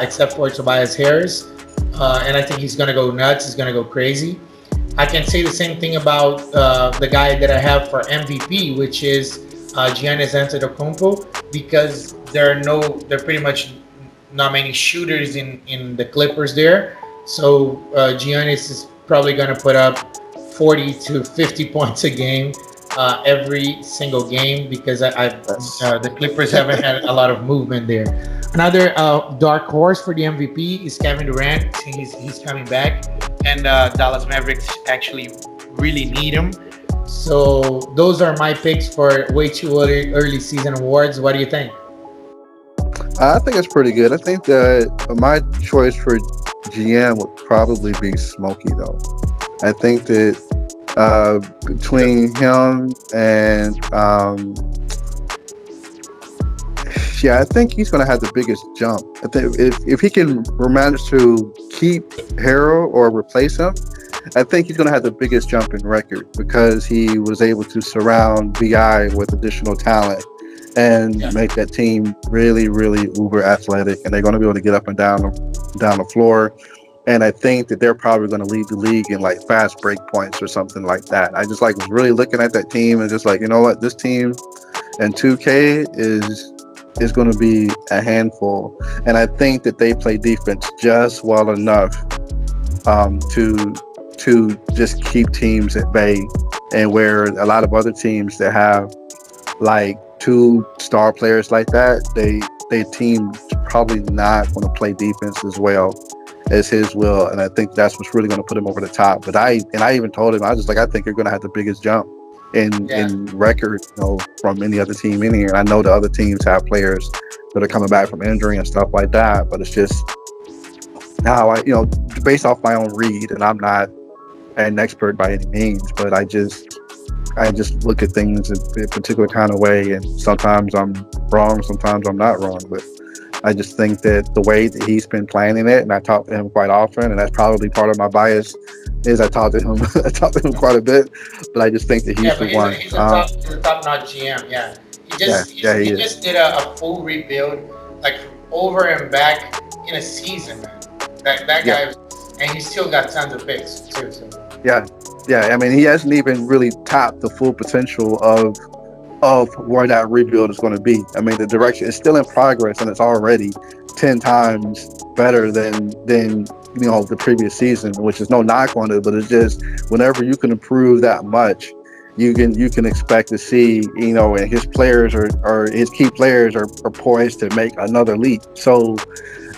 except for Tobias Harris. And I think he's gonna go nuts. He's gonna go crazy. I can say the same thing about the guy that I have for MVP, which is Giannis Antetokounmpo, because there are pretty much not many shooters in the Clippers there. So Giannis is probably going to put up 40 to 50 points a game every single game, because the Clippers haven't had a lot of movement there. Another dark horse for the MVP is Kevin Durant. He's coming back, and Dallas Mavericks actually really need him. So those are my picks for way too early season awards. What do you think? I think it's pretty good. I think that my choice for GM would probably be Smokey, though. I think that between him and yeah, I think he's going to have the biggest jump. I think if he can manage to keep Harrell or replace him, I think he's going to have the biggest jump in record, because he was able to surround BI with additional talent and make that team really, really uber athletic, and they're going to be able to get up and down the floor. And I think that they're probably going to lead the league in like fast break points or something like that. I just was really looking at that team and just you know what, this team in 2K is going to be a handful. And I think that they play defense just well enough to just keep teams at bay, and where a lot of other teams that have like 2 star players like that, they team's probably not going to play defense as well as his will. And I think that's what's really going to put him over the top. But I even told him, I was just I think you're going to have the biggest jump in record, from any other team in here. I know the other teams have players that are coming back from injury and stuff like that, but it's just now based off my own read, and I'm not an expert by any means, but I just look at things in a particular kind of way, and sometimes I'm wrong, sometimes I'm not wrong, but I just think that the way that he's been planning it, and I talk to him quite often, and that's probably part of my bias, is I talk to him quite a bit, but I just think that he's the one. He's a top-notch GM. Yeah, he just did a full rebuild, like over and back in a season, man. That guy, and he still got tons of picks too. So. Yeah. I mean, he hasn't even really tapped the full potential of where that rebuild is going to be. I mean, the direction is still in progress, and it's already 10 times better than the previous season, which is no knock on it, but it's just whenever you can improve that much, you can expect to see, and his players or his key players are poised to make another leap. So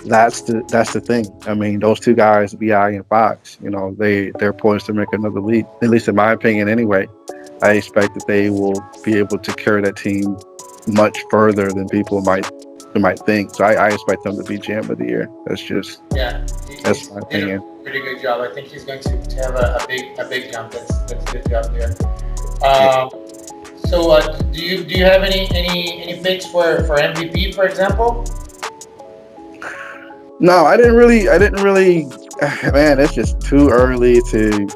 that's the thing. I mean, those two guys, Bi and Fox, they're poised to make another leap. At least in my opinion, anyway. I expect that they will be able to carry that team much further than people might think. So I expect them to be GM of the year. Yeah, That's he's my did a opinion. pretty good job. I think he's going to have a big jump. That's a good job there. Yeah. Um, so do you have any picks for MVP, for example? No, I didn't really man, it's just too early to To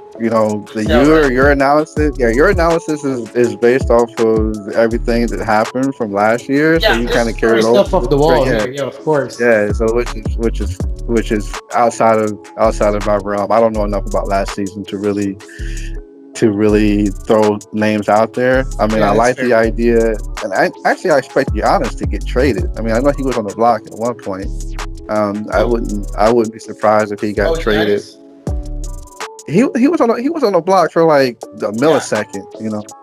the tell, your right? analysis. Yeah, your analysis is based off of everything that happened from last year. So Yeah, you kind of just for carry it over, stuff off which the is great. wall Yeah. here. Yeah, of course. Yeah, so which is outside of my realm. I don't know enough about last season to really throw names out there. I mean, Yeah, I that's like the fair. idea, and I expect Giannis to get traded. I mean, I know he was on the block at one point. I Oh, wouldn't be surprised if he got oh, traded. Giannis. He was on the block for like a Yeah, millisecond.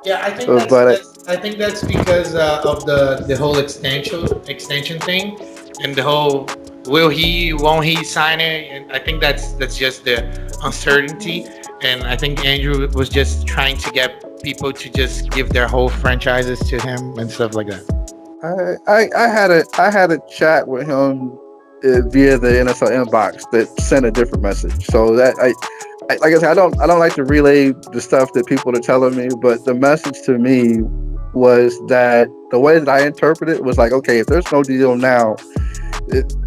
yeah. I think But, that's but that's I think that's because of the whole extension thing, and the whole will he won't he sign it, and I think that's just the uncertainty, and I think Andrew was just trying to get people to just give their whole franchises to him and stuff like that. I had a chat with him via the NSL inbox that sent a different message. So that I like I said, I don't like to relay the stuff that people are telling me, but the message to me was that the way that I interpret it was like, okay, if there's no deal now,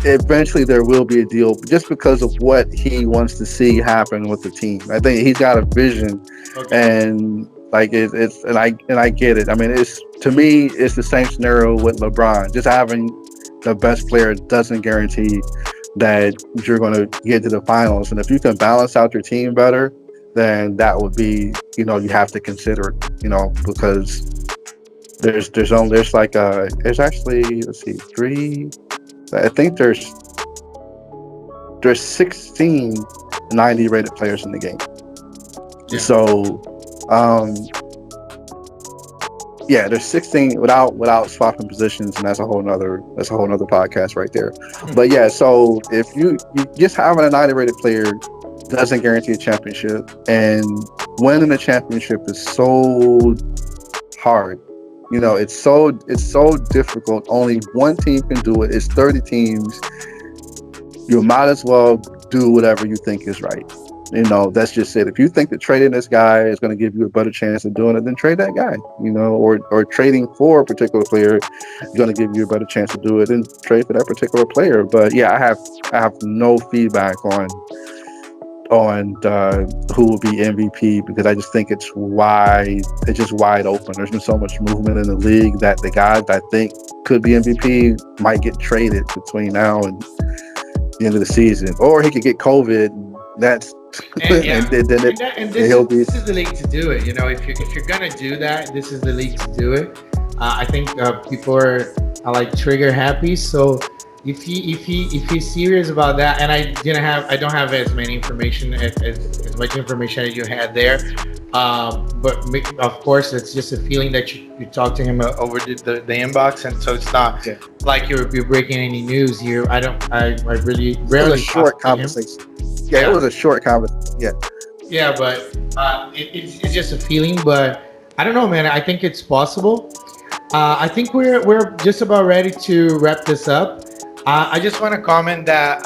eventually there will be a deal, just because of what he wants to see happen with the team. I think he's got a vision, Okay. and like I get it. I mean, it's to me, it's the same scenario with LeBron. Just having the best player doesn't guarantee that you're going to get to the finals. And if you can balance out your team better, then that would be, you have to consider it, because there's actually, let's see, three. I think there's 16 90 rated players in the game. Yeah. So, um, yeah, there's 16 without swapping positions, and that's a whole nother podcast right there. But yeah, so if you just having a 90 rated player doesn't guarantee a championship, and winning a championship is so hard. It's so difficult. Only one team can do it. It's 30 teams. You might as well do whatever you think is right. That's just it. If you think that trading this guy is going to give you a better chance of doing it, then trade that guy. Or trading for a particular player is going to give you a better chance to do it, then trade for that particular player. But yeah, I have no feedback on who will be MVP, because I just think it's just wide open. There's been so much movement in the league that the guys I think could be MVP might get traded between now and the end of the season, or he could get COVID. That's And and yeah, then and, that, and and this he'll is be. this is the league to do it. If you're gonna do that, this is the league to do it. I think people are like trigger happy. So if he's serious about that, and I don't have as many information as much information as you had there. But of course, it's just a feeling that you talk to him over the inbox, and so it's not Yeah. like you're breaking any news here. I really It was a rarely short talk to him. conversation. Yeah, it Yeah. was a short conversation. Yeah. Yeah, but it's just a feeling. But I don't know, man. I think it's possible. I think we're just about ready to wrap this up. I just want to comment that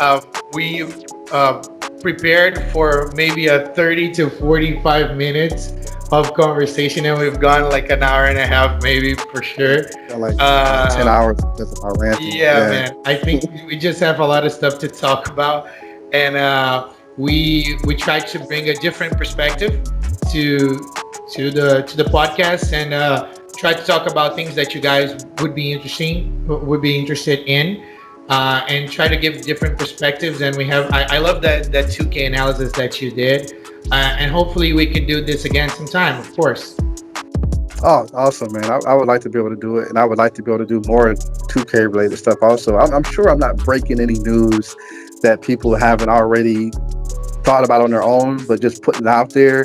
we uh, prepared for maybe a 30 to 45 minutes of conversation, and we've gone like an hour and a half, maybe for sure. Like 10 Um, hours because of our ranting. yeah, Yeah. man. I think we just have a lot of stuff to talk about, and we try to bring a different perspective to to the podcast, and try to talk about things that you guys would be interested in, and try to give different perspectives. And I love that 2K analysis that you did, and hopefully we can do this again sometime, of course. Oh, awesome, man. I would like to be able to do it, and I would like to be able to do more 2K related stuff also. I'm sure I'm not breaking any news that people haven't already thought about on their own, but just putting it out there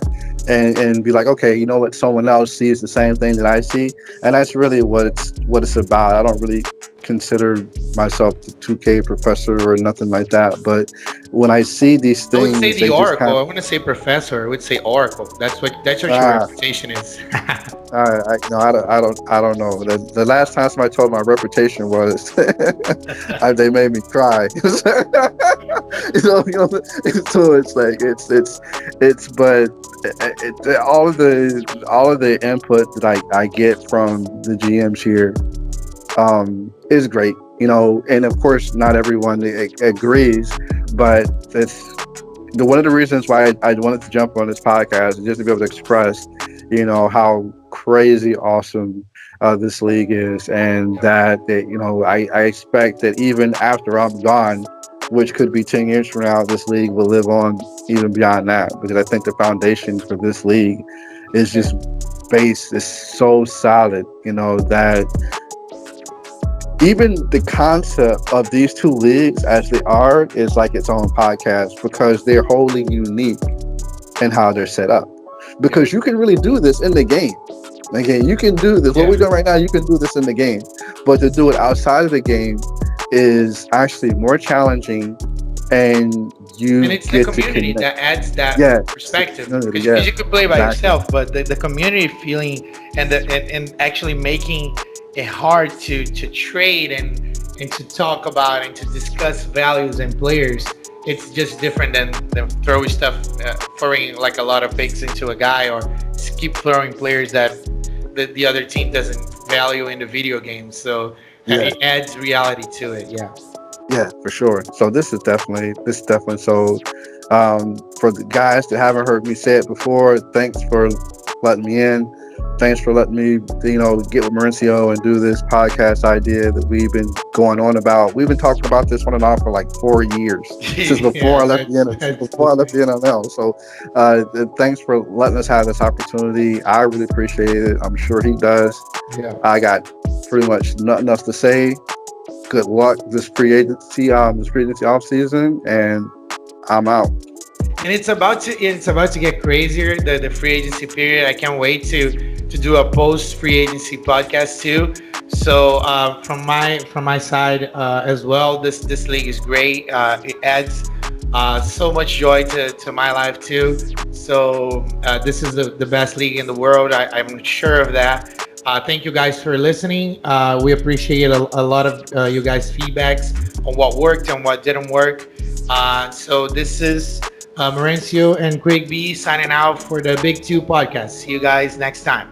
and be like, okay, you know what, someone else sees the same thing that I see, and that's really what it's about. I don't really consider myself the 2K professor or nothing like that, but when I see these I would say things, the they just Oracle. kind I wouldn't say professor. I would say Oracle. That's what your of reputation is. I no, I don't know. The last time somebody told my reputation was, they made me cry. So it's like but all of the input that I get from the GMs here, is great. And of course, not everyone agrees, but it's one of the reasons why I wanted to jump on this podcast is just to be able to express, how crazy awesome this league is, and that I expect that even after I'm gone, which could be 10 years from now, this league will live on even beyond that, because I think the foundation for this league is just base is so solid, that even the concept of these two leagues as they are is like its own podcast, because they're wholly unique in how they're set up. Because you can really do this in the game. Again, you can do this. What we're doing right now, you can do this in the game. But to do it outside of the game is actually more challenging, and And it's the community that adds that perspective, because you could play by yourself, but the community feeling and actually making it hard to trade and to talk about and to discuss values and players. It's just different than throwing like a lot of picks into a guy, or just keep throwing players that the other team doesn't value in the video game. So it adds reality to it. Yeah, for sure. So this is definitely so. For the guys that haven't heard me say it before, thanks for letting me in. Thanks for letting me, get with Mauricio and do this podcast idea that we've been going on about. We've been talking about this on and off for like 4 years since before I left the NLL. So, thanks for letting us have this opportunity. I really appreciate it. I'm sure he does. Yeah. I got pretty much nothing else to say. Good luck this free agency off season, and I'm out. And it's about to get crazier, the free agency period. I can't wait to do a post free agency podcast too. So from my side as well, this league is great. It adds so much joy to my life too. So this is the best league in the world. I'm sure of that. Thank you guys for listening. We appreciate a lot of you guys' feedbacks on what worked and what didn't work. So this is Mauricio and Craig B signing out for the Big Two podcast. See you guys next time.